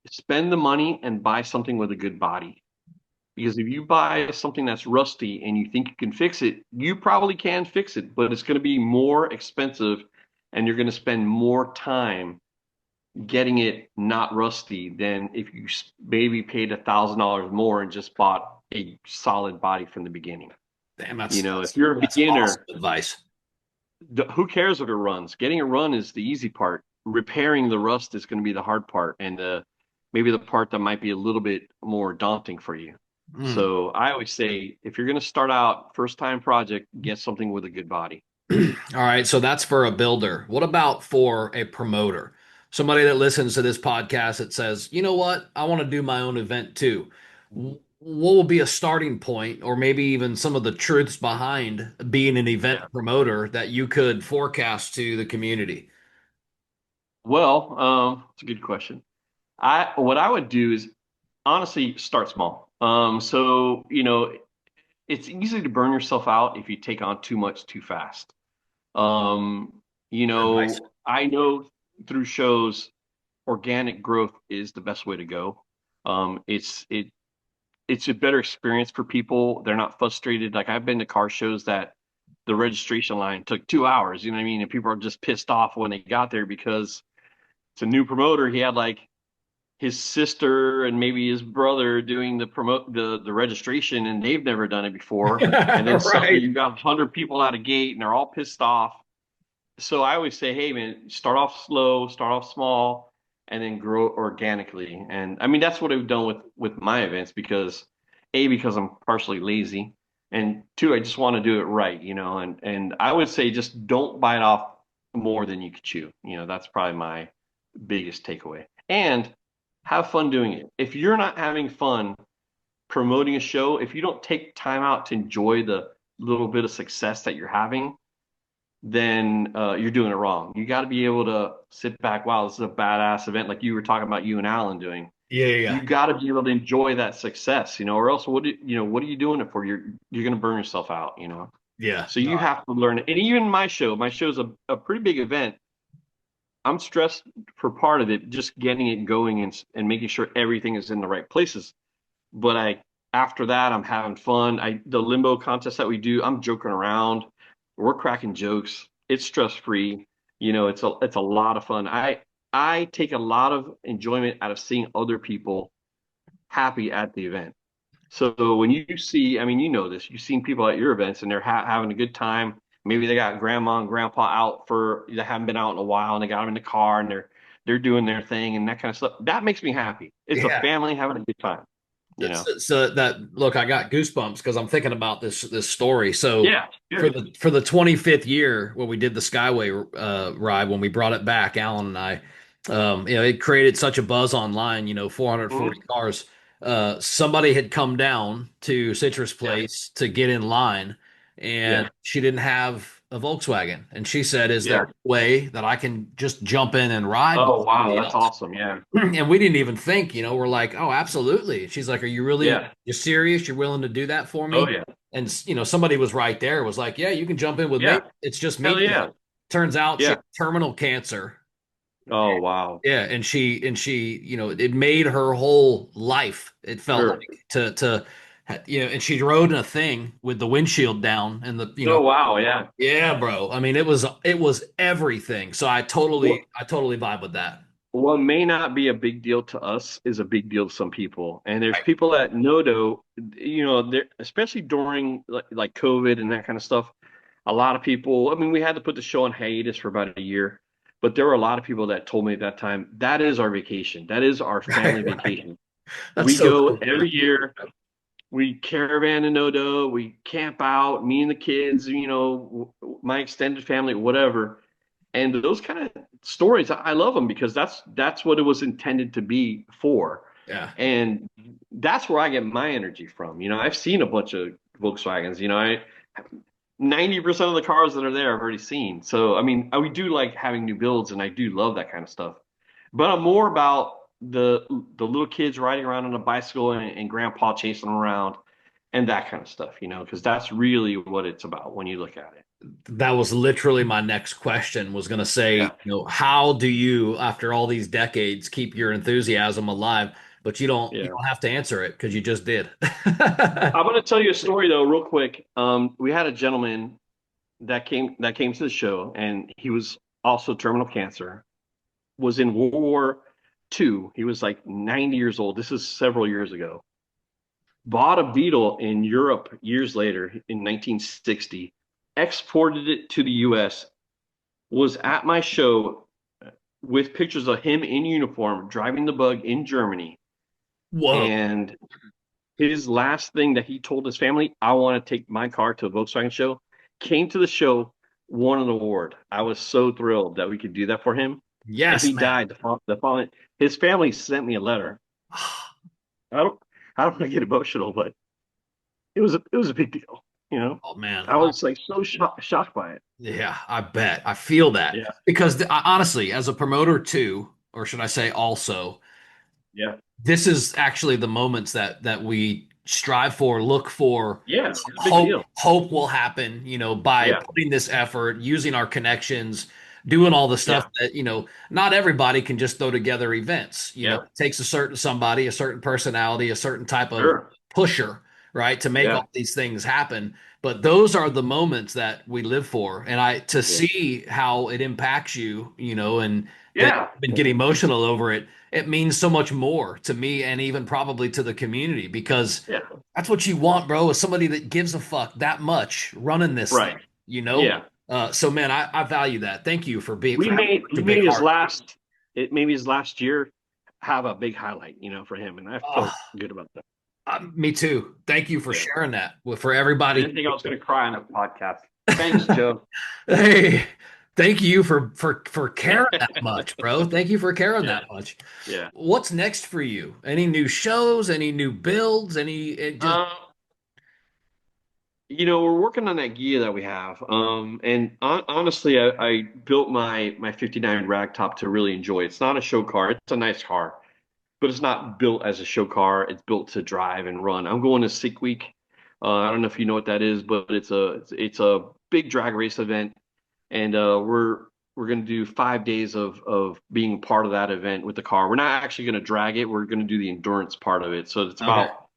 Spend the money and buy something with a good body. Because if you buy something that's rusty and you think you can fix it, you probably can fix it, but it's going to be more expensive and you're going to spend more time getting it not rusty than if you maybe paid $1,000 more and just bought a solid body from the beginning. Damn, If you're a that's awesome beginner, advice. who cares if it runs? Getting it run is the easy part. Repairing the rust is going to be the hard part, and maybe the part that might be a little bit more daunting for you. Mm. So I always say, if you're going to start out first time project, get something with a good body. All right, so that's for a builder. What about for a promoter? Somebody that listens to this podcast that says, you know what, I want to do my own event too. What will be a starting point, or maybe even some of the truths behind being an event Yeah. promoter that you could forecast to the community? Well, it's a good question. What I would do is honestly start small. So it's easy to burn yourself out if you take on too much too fast. Um, Advice. I know through shows, organic growth is the best way to go. It's a better experience for people. They're not frustrated. Like I've been to car shows that the registration line took 2 hours. You know what I mean? And people are just pissed off when they got there because it's a new promoter. He had like his sister and maybe his brother doing the registration, and they've never done it before. And then suddenly Right. you got 100 people out of gate, and they're all pissed off. So I always say, hey man, start off slow, start off small, and then grow organically. And I mean that's what I've done with my events because I'm partially lazy, and two, I just want to do it right, And I would say just don't bite off more than you could chew. That's probably my biggest takeaway. And have fun doing it. If you're not having fun promoting a show, if you don't take time out to enjoy the little bit of success that you're having, then you're doing it wrong. You got to be able to sit back. Wow, this is a badass event, like you were talking about you and Alan doing. Yeah, yeah, You yeah. got to be able to enjoy that success, or else what are you doing it for? You're going to burn yourself out. Yeah. So you have to learn. And even my show's a pretty big event. I'm stressed for part of it, just getting it going and making sure everything is in the right places. But after that, I'm having fun. The limbo contest that we do, I'm joking around. We're cracking jokes. It's stress free. It's a lot of fun. I take a lot of enjoyment out of seeing other people happy at the event. So when you see, I mean, you know this, you've seen people at your events and they're having a good time. Maybe they got grandma and grandpa out for they haven't been out in a while and they got them in the car and they're doing their thing and that kind of stuff. That makes me happy. It's a Yeah. family having a good time, you know. So that look, I got goosebumps because I'm thinking about this story. So Yeah, for good. the 25th year when we did the Skyway ride, when we brought it back, Alan and I, it created such a buzz online. 440 Mhm. cars. Somebody had come down to Citrus Yeah, Place to get in line, yeah, and she didn't have a Volkswagen. And she said, "Is there yeah. a way that I can just jump in and ride with Oh wow, somebody that's else?" awesome. Yeah, And we didn't even think, we're like, oh, absolutely. She's like, are you really, yeah. you're serious? You're willing to do that for Oh me? yeah, And, somebody was right there, was like, yeah, you can jump in with me. yeah. It's just me. Hell 'Cause yeah, turns out she yeah. had terminal cancer. Oh wow. Yeah. And she, it made her whole life, it felt Sure. like and she rode in a thing with the windshield down and Oh wow, yeah. yeah, bro. I mean, it was everything. So I totally, What I totally vibe with that. what may not be a big deal to us is a big deal to some people. And there's Right. people that Nodo, there especially during like COVID and that kind of stuff. A lot of people, I mean, we had to put the show on hiatus for about a year, but there were a lot of people that told me at that time, that is our vacation. That is our family Right. Right. vacation. That's We so go cool, man. every year. We caravan in Nodo. We camp out, me and the kids, my extended family, whatever. And those kind of stories, I love them because that's what it was intended to be for. Yeah. And that's where I get my energy from. I've seen a bunch of Volkswagens. 90% of the cars that are there I've already seen. So I mean, we do like having new builds, and I do love that kind of stuff. But I'm more about the little kids riding around on a bicycle and grandpa chasing them around and that kind of stuff, because that's really what it's about when you look at it. That was literally my next question was going to say, Yeah, how do you, after all these decades, keep your enthusiasm alive? But you yeah. don't have to answer it because you just did. I'm going to tell you a story though, real quick. We had a gentleman that came to the show, and he was also terminal cancer. Was in World War II. He was like 90 years old. This is several years ago. Bought a Beetle in Europe years later in 1960. Exported it to the U.S. Was at my show with pictures of him in uniform driving the bug in Germany. Whoa. And his last thing that he told his family, I want to take my car to a Volkswagen show, came to the show, won an award. I was so thrilled that we could do that for him. And Yes, he man. died the following. His family sent me a letter. I don't I don't want to get emotional, but it was a big deal. Oh, man. I was like so shocked by it. Yeah, I bet. I feel that Yeah, because honestly, as a promoter too, or should I say also, yeah, this is actually the moments that we strive for, look for, yeah. It's a big hope deal. will happen, by Yeah, putting this effort, using our connections, doing all the stuff yeah, that, not everybody can just throw together events. yeah. It takes a certain somebody, a certain personality, a certain type of Sure. pusher, right, to make Yeah, all these things happen. But those are the moments that we live for. And to yeah, see how it impacts you, and that yeah, and get emotional over it, it means so much more to me and even probably to the community because yeah. that's what you want, bro, is somebody that gives a fuck that much running this thing, Right. you know? Yeah. So man, I value that. Thank you for We having made such he a big made his heart. last it maybe his last year have a big highlight, for him, and I Oh, felt good about that. me too. Thank you for Yeah. sharing that for I everybody. didn't think I was going to cry on a podcast. Thanks, Joe. Hey, thank you for caring that much, bro. Thank you for caring Yeah, that much. yeah. What's next for you? Any new shows? Any new builds? Just Uh, we're working on that gear that we have. And honestly, I built my 59 ragtop to really enjoy. It's not a show car. It's a nice car, but it's not built as a show car. It's built to drive and run. I'm going to Sick Week. I don't know if you know what that is, but it's a big drag race event, and we're we're gonna do 5 days of being part of that event with the car. We're not actually gonna drag it. We're gonna do the endurance part of it. So it's Okay. about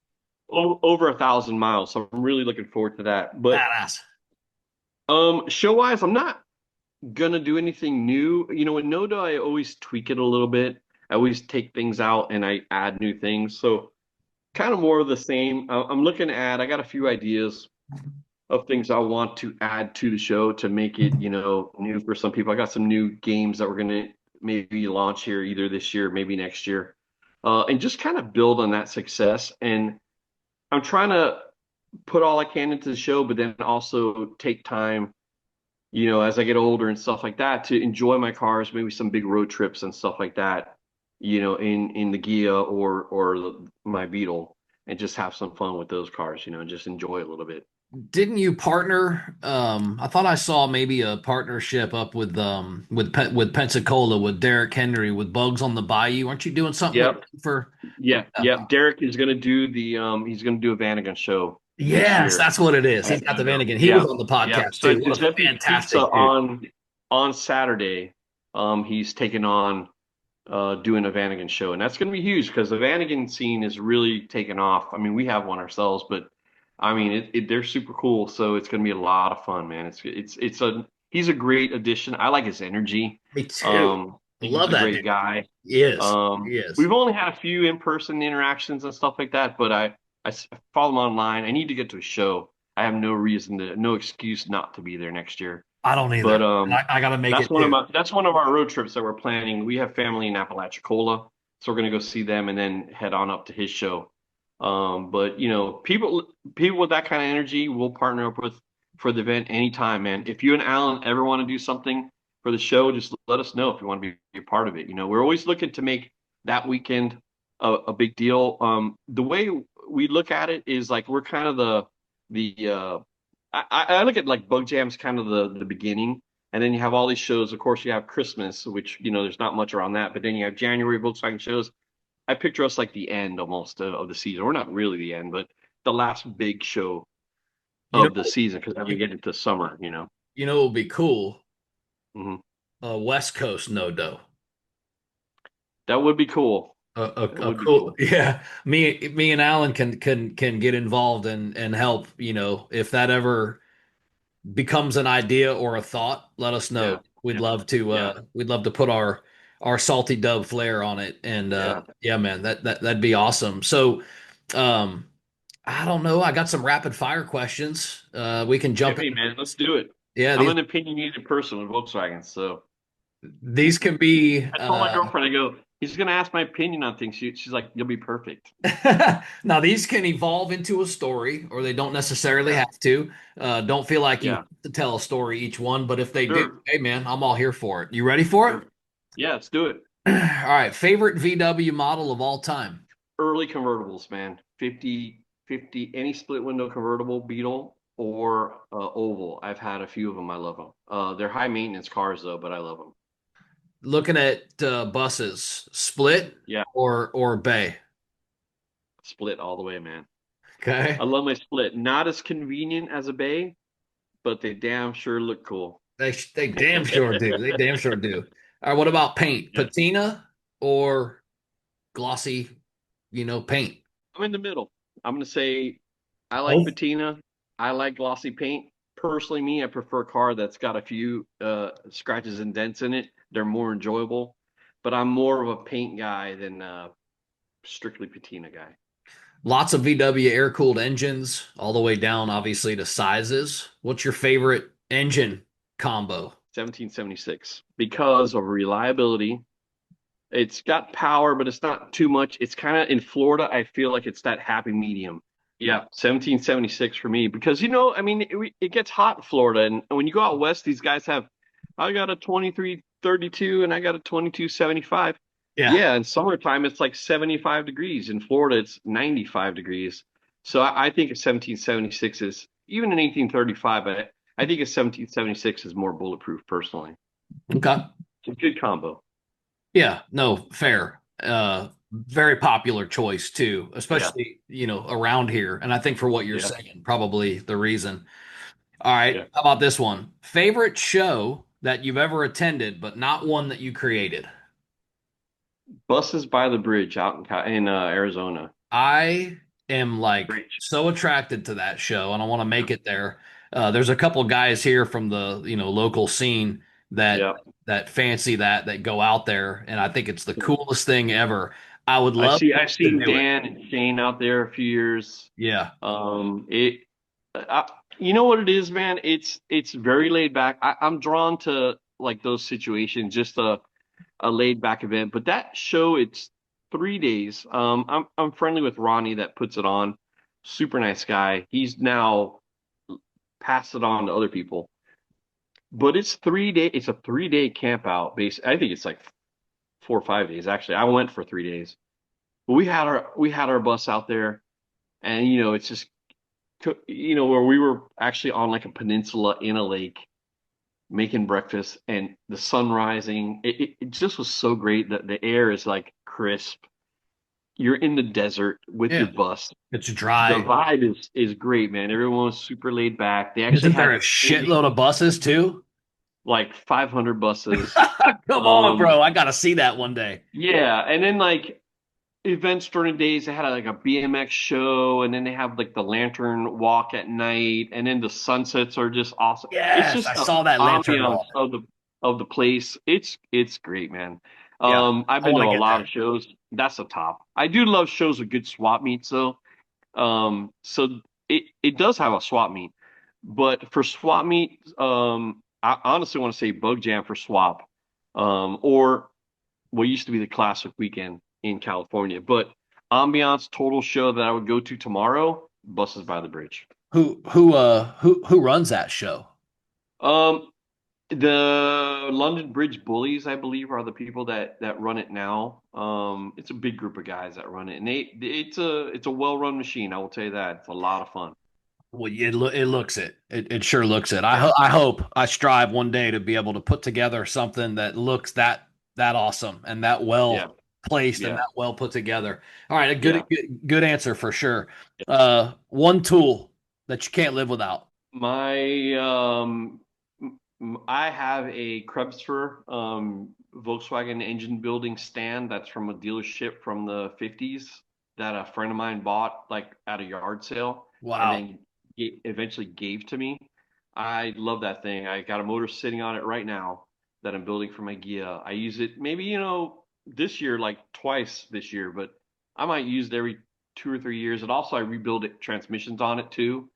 over 1,000 miles. So I'm really looking forward to that. But Badass. show wise, I'm not gonna do anything new. With Noda, I always tweak it a little bit. I always take things out and I add new things. So kind of more of the same. I'm looking at. I got a few ideas of things I want to add to the show to make it, new for some people. I got some new games that we're gonna maybe launch here either this year, maybe next year, and just kind of build on that success. And I'm trying to put all I can into the show, but then also take time, as I get older and stuff like that, to enjoy my cars, maybe some big road trips and stuff like that, in the Gia or my Beetle, and just have some fun with those cars, and just enjoy it a little bit. Didn't you partner? I thought I saw maybe a partnership up with Pensacola with Derek Henry with Bugs on the Bayou. Aren't you doing something with Yep. for? Yeah, yep. Derek is going to do he's going to do a Vanagon show this Yes, year. that's what it is. He's At got the Ego. Vanagon. He was Yeah, on the yeah. podcast So too. at What a Giuseppe Pizza fantastic dude. on Saturday, he's taking on doing a Vanagon show, and that's going to be huge because the Vanagon scene is really taken off. I mean, we have one ourselves, but I mean, they're super cool. So it's going to be a lot of fun, man. He's a great addition. I like his energy. Me too. I think he's Love a that great dude. guy. He is. He is. We've only had a few in-person interactions and stuff like that, but I follow him online. I need to get to a show. I have no excuse not to be there next year. I don't either. But And I got to make it too. that's one of our road trips that we're planning. We have family in Apalachicola, so we're gonna go see them and then head on up to his show. But people with that kind of energy, we'll partner up with for the event anytime, man. If you and Alan ever want to do something for the show, just let us know if you want to be a part of it. We're always looking to make that weekend a big deal. The way we look at it is like we're kind of the I look at like Bug Jam's kind of the beginning, and then you have all these shows. Of course, you have Christmas, which there's not much around that, but then you have January Volkswagen shows. I picture us like the end almost of the season. We're not really the end, but the last big show You of the know, season because then we get into summer. it would be cool. Hmm. West Coast no dough. That would be cool. That A would be cool, cool. yeah. Me and Alan can get involved and help. If that ever becomes an idea or a thought, let us know. Yeah, We'd yeah, love to yeah, put our salty dub flair on it. And yeah. yeah, man, that'd be awesome. So um I don't know. I got some rapid fire questions. We can jump Hey in. man, let's do it. Yeah, I'm an opinionated person with Volkswagen, so these can be I told my girlfriend, I go, he's gonna ask my opinion on things. She's like, you'll be perfect. now these can evolve into a story or they don't necessarily Yeah, have to. Don't feel like you yeah, have to tell a story each one, but if they do, sure, hey man, I'm all here for it. You ready for it? sure. Yeah, let's do it. All right, favorite VW model of all time. Early convertibles, man. 50, any split window convertible, Beetle or oval. I've had a few of them. I love them. They're high maintenance cars though, but I love them. Looking at buses, split Yeah, or bay. split all the way, man. Okay. I love my split. Not as convenient as a bay, but they damn sure look cool. They damn sure do. They damn sure do. All right, what about paint? Yeah, Patina or glossy, paint? I'm in the middle. I'm gonna say I like Both. patina. I like glossy paint. Personally, me, I prefer a car that's got a few scratches and dents in it. They're more enjoyable. But I'm more of a paint guy than strictly patina guy. Lots of VW air-cooled engines, all the way down, obviously, to sizes. What's your favorite engine combo? 1776 because of reliability. It's got power, but it's not too much. It's kind of in Florida. I feel like it's that happy medium. Yeah, 1776 for me because I mean, it gets hot in Florida, and when you go out west, these guys have, I got a 2332 and I got a 2275. Yeah. Yeah, in summertime it's like 75 degrees. In Florida, it's 95 degrees. So I think a 1776 is even an 1835, but I think a 1776 is more bulletproof personally. Okay. It's a good combo. Yeah, no, fair. Very popular choice too, Yeah, especially, around here. And I think for what you're yeah, saying, probably the reason. All right. yeah. How about this one? Favorite show that you've ever attended, but not one that you created? Buses by the Bridge out in Arizona. I am like Great. so attracted to that show, and I want to make it there. There's a couple guys here from the local scene that Yeah. fancy that go out there, and I think it's the coolest thing ever. I would love I've to seen do it. Dan and Shane out there a few years. Yeah, It you know what it is, man? It's very laid back. I'm drawn to like those situations, just a laid back event. But that show, it's 3 days. I'm friendly with Ronnie that puts it on. Super nice guy. He's now passed it on to other people. But it's 3 day. It's a 3 day camp out. Base. I think it's like 4 or 5 days actually. I went for 3 days. But we had our bus out there, and it's just where we were actually on like a peninsula in a lake making breakfast and the sun rising. It just was so great that the air is like crisp. You're in the desert with your yeah. bus. It's The dry. vibe is great, man. Everyone was super laid back. They actually Isn't there had a the candy, shitload of buses too? like 500 buses. Come on, Um, bro. I gotta see that one day. yeah, and then like events during the days, they had like a BMX show, and then they have like the lantern walk at night, and then the sunsets are just awesome. It's Yes, I just the saw that lantern ambiance walk. of the place. It's great, man. Yeah, I've I been want to to a get lot of there. shows. That's the top. I do love shows with good swap meets though. So it does have a swap meet, but for swap meet, I honestly want to say Bug Jam for swap, or what used to be the Classic Weekend in California. But ambiance total show that I would go to tomorrow, Buses by the Bridge. Who runs that show? Um, the London Bridge Bullies, I believe, are the people that run it now. It's a big group of guys that run it, and it's a well-run machine. I will tell you that. It's a lot of fun. Well, it looks it. It sure looks it. Yeah, I hope I strive one day to be able to put together something that looks that awesome and that yeah, well placed and yeah, that well put together. All right, a yeah. good answer for sure. One tool that you can't live without. My I have a Krebsfer Volkswagen engine building stand that's from a dealership from the 50s that a friend of mine bought like at a yard sale and Wow. then eventually gave to me. I love that thing. I got a motor sitting on it right now that I'm building for my Gia. I use it maybe, this year, like twice this year, but I might use it every 2 or 3 years. And also I rebuild it transmissions on it too,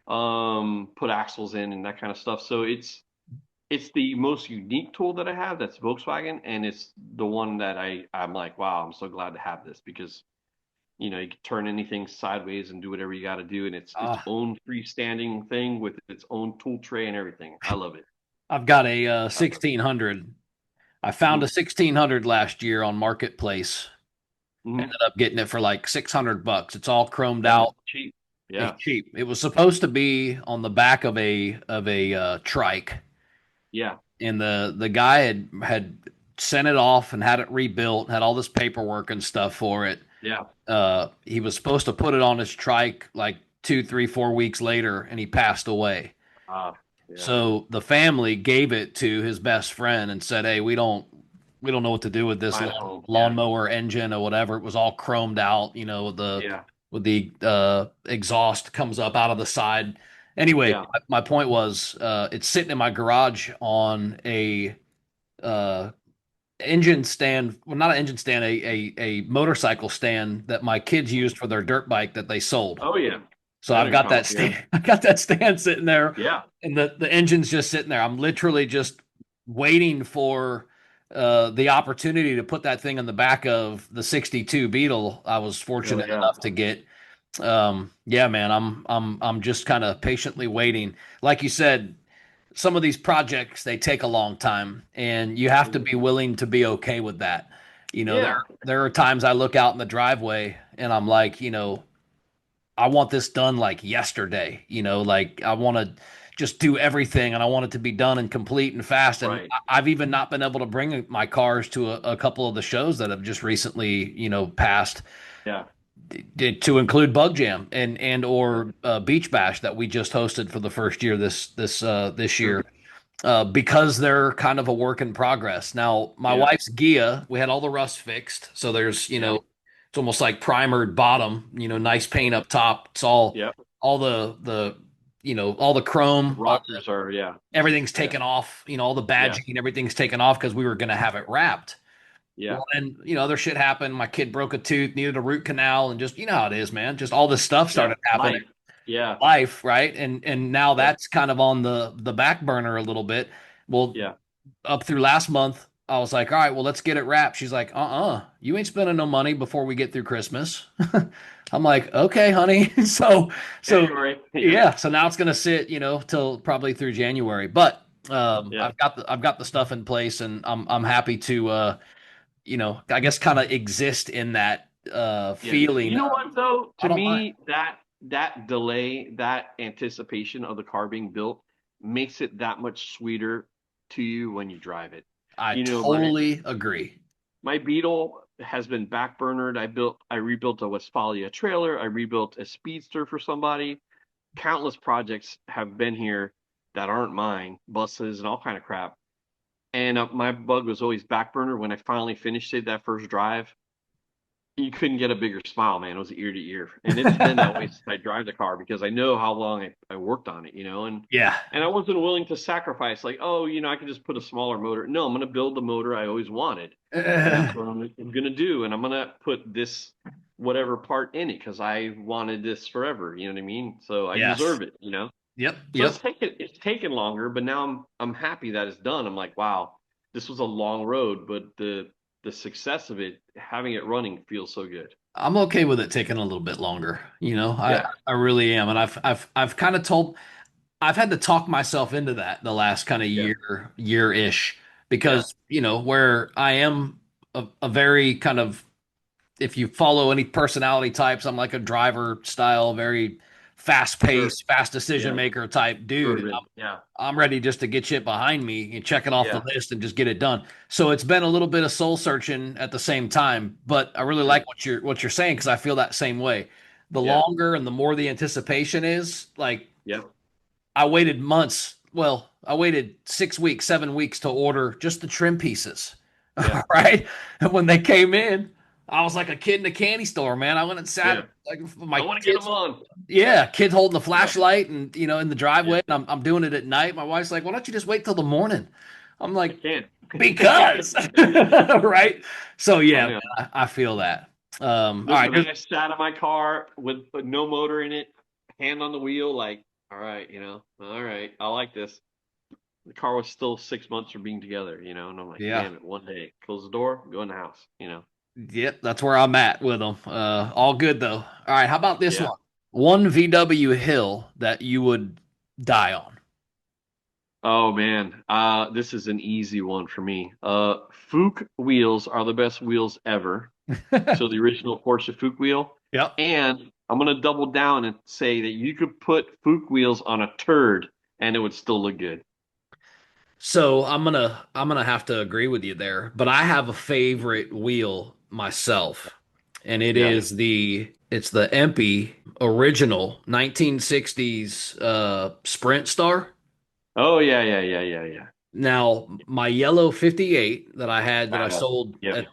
put axles in and that kind of stuff. So it's the most unique tool that I have that's Volkswagen, and it's the one that I'm like, wow, I'm so glad to have this because you can turn anything sideways and do whatever you got to do, and it's its Uh, own freestanding thing with its own tool tray and everything. I love it. I've got a 1600. I found a Mm-hmm. 1600 last year on Marketplace. Mm-hmm. Ended up getting it for like $600. It's all chromed Yeah, out. cheap. It's Yeah, cheap. It was supposed to be on the back of a trike, yeah, and the guy had sent it off and had it rebuilt, had all this paperwork and stuff for it. yeah. He was supposed to put it on his trike like 2, 3, 4 weeks later, and he passed away. Yeah. So the family gave it to his best friend and said, "Hey, we don't know what to do with this Find a home. Yeah, lawnmower engine or whatever." It was all chromed out, yeah, with the exhaust comes up out of the side. Anyway, yeah. my point was, it's sitting in my garage on a uh, engine stand, well, not an engine stand, a motorcycle stand that my kids used for their dirt bike that they sold. Oh yeah. So I know I've you're got talking that about. Yeah, stand, I got that stand sitting there, yeah, and the engine's just sitting there. I'm literally just waiting for the opportunity to put that thing in the back of the '62 Beetle I was hell fortunate yeah. enough to get. Yeah, man, I'm just kind of patiently waiting. Like you said, some of these projects they take a long time, and you have to Mhm. be willing to be okay with that. There Yeah, there are times I look out in the driveway and I'm like, I want this done like yesterday. Like I want to just do everything and I want it to be done and complete and fast. And right. I've even not been able to bring my cars to a couple of the shows that have just recently, passed, Yeah, to include Bug Jam and yeah. or Beach Bash that we just hosted for the first year this year. Sure. because they're kind of a work in progress. Now, my Yeah. wife's Gia, we had all the rust fixed, so there's, Yeah. it's almost like primered bottom, nice paint up top. It's all Yeah. all the all the The chrome, all the rockers are, yeah. everything's Yeah. taken off, all the Yeah. badging and everything's taken off because we were going to have it wrapped. Yeah. Well, and other shit happened. My kid broke a tooth, needed a root canal, and just how it is, man. Just all this stuff Yeah. started happening Life. Yeah. life, right? And now Yep. that's kind of on the back burner a little bit. Well, Yeah. up through last month, I was like, all right, well, let's get it wrapped. She's like, you ain't spending no money before we get through Christmas. I'm like, okay, honey. So January. Yeah. yeah, so now it's gonna sit, till probably through January. But Yeah. I've got the stuff in place, and I'm happy to I guess kind of exist in that Yeah. You feeling know of what though? I To don't mind. me, that delay, that anticipation of the car being built makes it that much sweeter to you when you drive it. I You know, my totally agree. my Beetle has been backburnered. I rebuilt a Westfalia trailer. I rebuilt a Speedster for somebody. Countless projects have been here that aren't mine, buses and all kind of crap. And my bug was always backburner. When I finally finished it, that first drive, you couldn't get a bigger smile, man. It was ear to ear, and it's been that way since I drive the car because I know how long I worked on it, Yeah. and I wasn't willing to sacrifice like, oh, I can just put a smaller motor. No, I'm going to build the motor I always wanted, and that's what I'm going to do, and I'm going to put this whatever part in it because I wanted this forever. You know what I mean? So I Yes. deserve it. Yep. So Yep. it's taken longer, but now I'm happy that it's done. I'm like, wow, this was a long road, but the success of it, having it running, feels so good. I'm okay with it taking a little bit longer. I Yeah, I really am, and I've kind of told I've had to talk myself into that the last kind of yeah, year-ish yeah, because where I am a very kind of if you follow any personality types, I'm like a driver style, very fast sure, paced, fast decision yeah, maker type dude. And urban, yeah, I'm ready just to get shit behind me and check it off the yeah, list and just get it done. So it's been a little bit of soul searching at the same time, but I really yeah, like what you're saying because I feel that same way. The yeah, longer and the more the anticipation is, like yeah, I waited months. Well, I waited 6 weeks, 7 weeks to order just the trim pieces. yeah, Right? And when they came in, I was like a kid in a candy store, man. I went and yeah. sat like I my want to get them kids. on. Yeah, kid holding the Yeah, flashlight and in the yeah, driveway, and I'm doing it at night. My wife's like, "Why don't you just wait till the morning?" I'm I like, can't. "Because," right? So I yeah, man, know. I feel that. All right, Listen, man, I sat in my car with no motor in it, hand on the wheel, like, all right, all right, I like this. The car was still 6 months from being together, and I'm like, yeah, damn it, one day, close the door, go in the house. yep, that's where I'm at with them. All good though. All right, how about this Yeah. one? One VW hill that you would die on. Oh man, this is an easy one for me. Fuke wheels are the best wheels ever. So the original Porsche Fuke wheel, Yep. and I'm gonna double down and say that you could put Fuke wheels on a turd and it would still look good. So I'm gonna have to agree with you there, but I have a favorite wheel myself, and Yeah. it's the Empy original 1960s Sprint Star. Oh yeah, yeah, yeah, yeah, yeah. Now my yellow 58 that I had that I Badass. sold Yep. at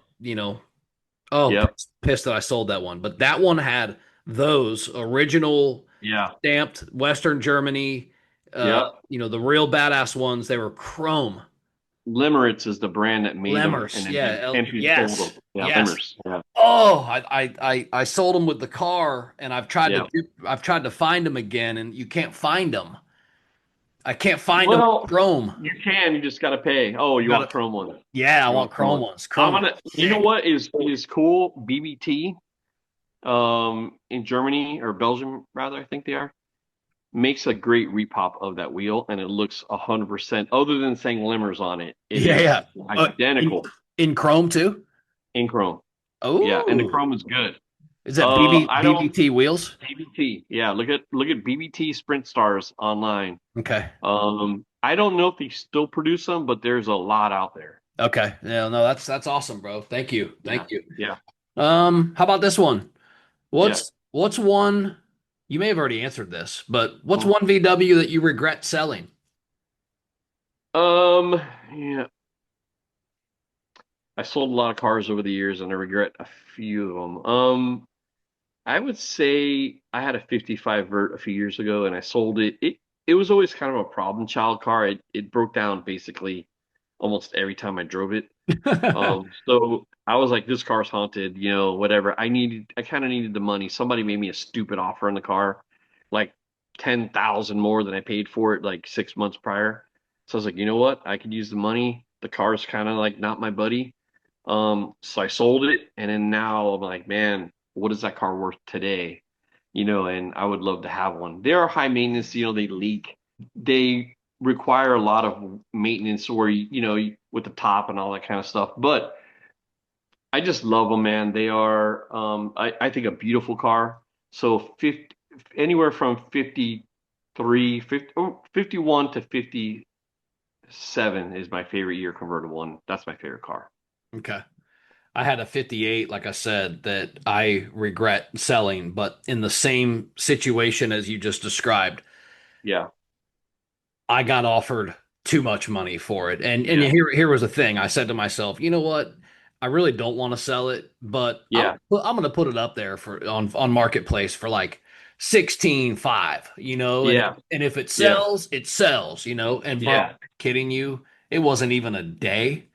oh Yep. pissed that I sold that one, but that one had those original Yeah. stamped Western Germany, Yep. the real badass ones. They were chrome. Limerence is the brand that made them, and Lemurs, then yeah, Empty sold yes, them. Yeah, yes. Limers. Yeah. Oh, I sold them with the car, and Yeah. I've tried to find them again, and you can't find them. I can't find them Well, chrome. you can. You just got to pay. Oh, You you want gotta, Chrome ones? yeah, I You want want Chrome chrome ones? ones. I'm Chrome are gonna. You know sick. what is cool? BBT, in Germany or Belgium rather, I think they are, makes a great repop of that wheel, and it looks 100%. Other than saying Limers on it, it Yeah, is yeah. In identical chrome too. in Chrome. Yeah, and the Oh, Chrome is good. is that I don't BBT wheels? BBT. Yeah, look at BBT Sprint Stars online. Okay, I don't know if they still produce them, but there's a lot out there. okay. Yeah, no, that's awesome, bro. Thank you, Yeah, thank you. yeah, How about this one? yeah. What's one? You may have already answered this, but what's Mm. one VW that you regret selling? Yeah, I sold a lot of cars over the years, and I regret a few of them. I would say I had a 55 Vert a few years ago, and I sold it. It was always kind of a problem child car. It broke down basically almost every time I drove it. So I was like, this car's haunted, whatever. I kind of needed the money. Somebody made me a stupid offer on the car, like 10,000 more than I paid for it like 6 months prior. So I was like, you know what? I could use the money. The car's kind of like not my buddy. So I sold it, and then now I'm like, man, what is that car worth today? And I would love to have one. They are high maintenance, they leak. They require a lot of maintenance or with the top and all that kind of stuff. But I just love them, man. They are I think a beautiful car. So 50, anywhere from 51 to 57 is my favorite year convertible one. That's my favorite car. Okay. I had a 58, like I said, that I regret selling, but in the same situation as you just described, Yeah. I got offered too much money for it. And Yeah. here was the thing. I said to myself, you know what? I really don't want to sell it, but Yeah. I'm gonna put it up there for on marketplace for like 16.5, Yeah. and if Yeah. it sells, and bro, Yeah. kidding you, it wasn't even a day.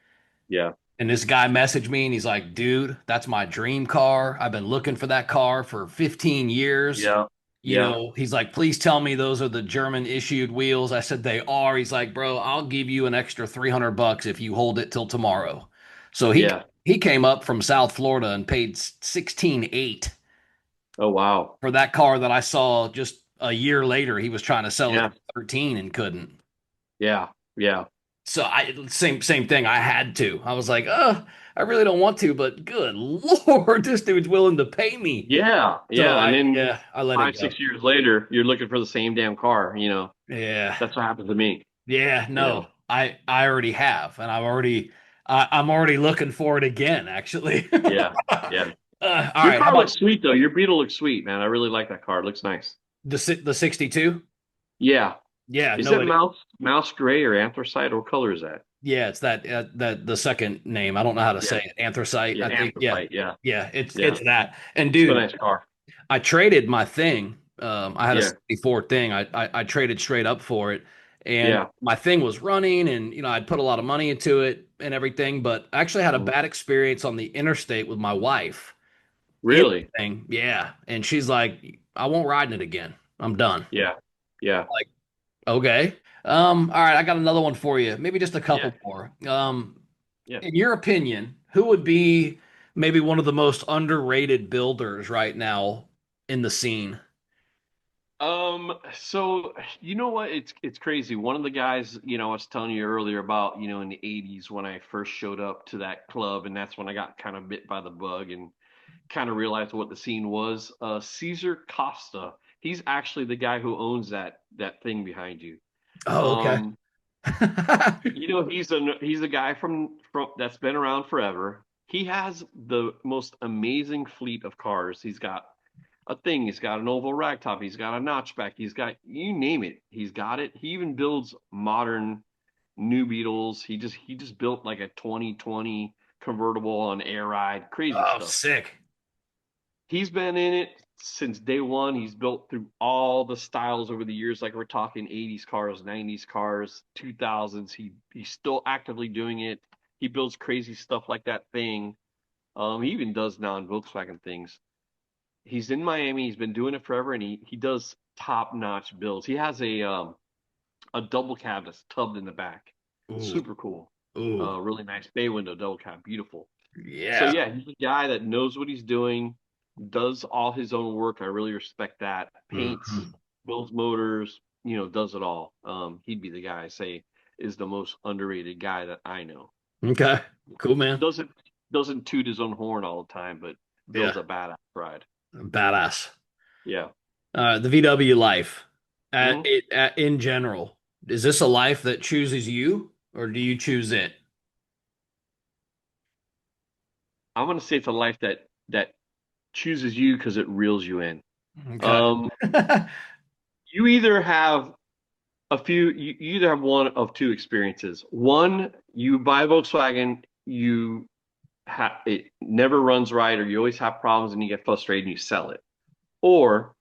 Yeah. And this guy messaged me and he's like, dude, that's my dream car. I've been looking for that car for 15 years. Yeah. Yeah. He's like, please tell me those are the German issued wheels. I said they are. He's like, bro, I'll give you an extra $300 if you hold it till tomorrow. So Yeah. he came up from South Florida and paid 16.8 Oh wow. for that car that I saw just a year later. He was trying to sell it Yeah. for 13 and couldn't. Yeah. Yeah. So same thing. I had to. I was like, I really don't want to, but good Lord, this dude's willing to pay me. Yeah. So Yeah. And then I let it five, go. 6 years later, you're looking for the same damn car. Yeah. That's what happened to me. Yeah, You know. no. I already have, and I'm already looking for it again, actually. Yeah. Yeah. All Your right, how car looks about sweet though. Your Beetle looks sweet, man. I really like that car. It looks nice. the 62? Yeah. Yeah, Is no, that mouse gray or anthracite? What color is that? yeah, it's that the second name. I don't know how to say Yeah. it. Anthracite, Yeah. I think. Yeah. Anthracite. Yeah. Yeah, Yeah. it's that. And It's a dude, nice car. I traded my thing. I had a Yeah. 64 thing. I traded straight up for it, and Yeah. my thing was running, and I'd put a lot of money into it and everything. But I actually had a Mhm. bad experience on the interstate with my wife. Really? Anything, yeah. And she's like, "I won't ride in it again. I'm done." Yeah. Yeah. Like, okay. All right, I got another one for you. Maybe just a Yeah. couple more. Yeah. In your opinion, who would be maybe one of the most underrated builders right now in the scene? So you know what? It's crazy. One of the guys, I was telling you earlier about, in the 80s when I first showed up to that club, and that's when I got kind of bit by the bug and kind of realized what the scene was. Caesar Costa. He's actually the guy who owns that thing behind you. Oh, okay. Um, he's a guy from that's been around forever. He has the most amazing fleet of cars. He's got a thing. He's got an oval ragtop. He's got a notchback. He's got you name it. He's got it. He even builds modern new Beetles. He just built like a 2020 convertible on air ride. Crazy Oh, stuff. sick. He's been in it since day one. He's built through all the styles over the years. Like we're talking 80s cars, 90s cars, 2000s. He's still actively doing it. He builds crazy stuff like that thing. He even does non-Volkswagen things. He's in Miami. He's been doing it forever, and he does top-notch builds. He has a double cab that's tubbed in the back. Ooh, Super cool. ooh, Really nice bay window double cab. Beautiful. So yeah. yeah, he's a guy that knows what he's doing, does all his own work. I really respect that. Paints, Mhm. builds motors, does it all. He'd be the guy I say is the most underrated guy that I know. Okay, cool, man. Doesn't doesn't toot his own horn all the time, but Yeah, builds a badass ride. badass. Yeah. The VW life, Hmm. in general, is this a life that chooses you, or do you choose it? I'm gonna say it's a life that chooses you because it reels you in. Okay. Um, you either have You either have one of two experiences. One, you buy a Volkswagen, it never runs right, or you always have problems and you get frustrated and you sell it. Or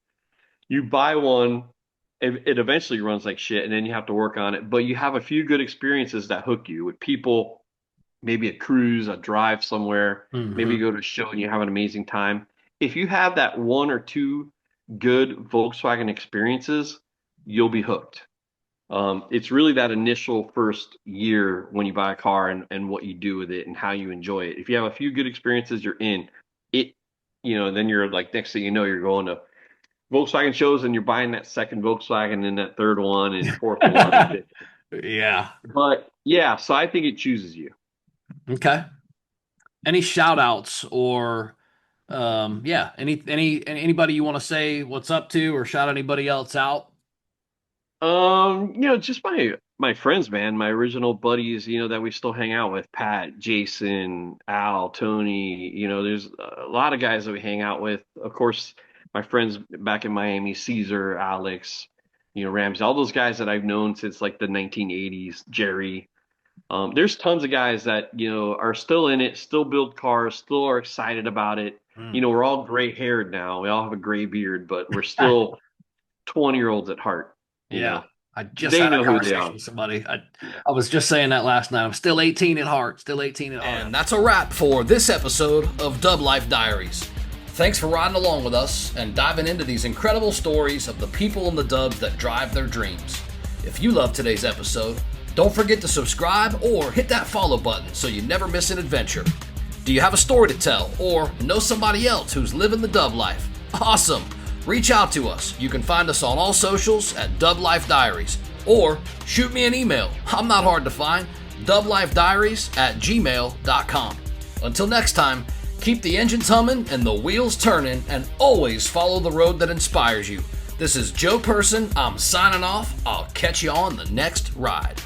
you buy one, it eventually runs like shit, and then you have to work on it. But you have a few good experiences that hook you with people, maybe a cruise, a drive somewhere, maybe you Hmm. go to a show and you have an amazing time. If you have that one or two good Volkswagen experiences, you'll be hooked. It's really that initial first year when you buy a car and what you do with it and how you enjoy it. If you have a few good experiences, you're in it, then you're like, next thing you know, you're going to Volkswagen shows and you're buying that second Volkswagen and that third one and fourth one and fifth. Yeah. But yeah, so I think it chooses you. Okay. Any shout outs or yeah, anybody you want to say what's up to or shout anybody else out? Just my friends, man, my original buddies, that we still hang out with, Pat, Jason, Al, Tony, there's a lot of guys that we hang out with. Of course, my friends back in Miami, Caesar, Alex, Ramsey, all those guys that I've known since like the 1980s, Jerry. There's tons of guys that, are still in it, still build cars, still are excited about it. Mm. We're all gray haired now. We all have a gray beard, but we're still 20-year-olds at heart, you Yeah. know. I just They had a know who they conversation are. with somebody. I, Yeah. I was just saying that last night. I'm still 18 at heart. Still 18 at heart. And that's a wrap for this episode of DubLife Diaries. Thanks for riding along with us and diving into these incredible stories of the people in the dubs that drive their dreams. If you love today's episode, don't forget to subscribe or hit that follow button so you never miss an adventure. Do you have a story to tell or know somebody else who's living the dub life? Awesome! Reach out to us. You can find us on all socials at DubLife Diaries or shoot me an email. I'm not hard to find. DubLifeDiaries@gmail.com. Until next time, keep the engines humming and the wheels turning and always follow the road that inspires you. This is Joe Person. I'm signing off. I'll catch you on the next ride.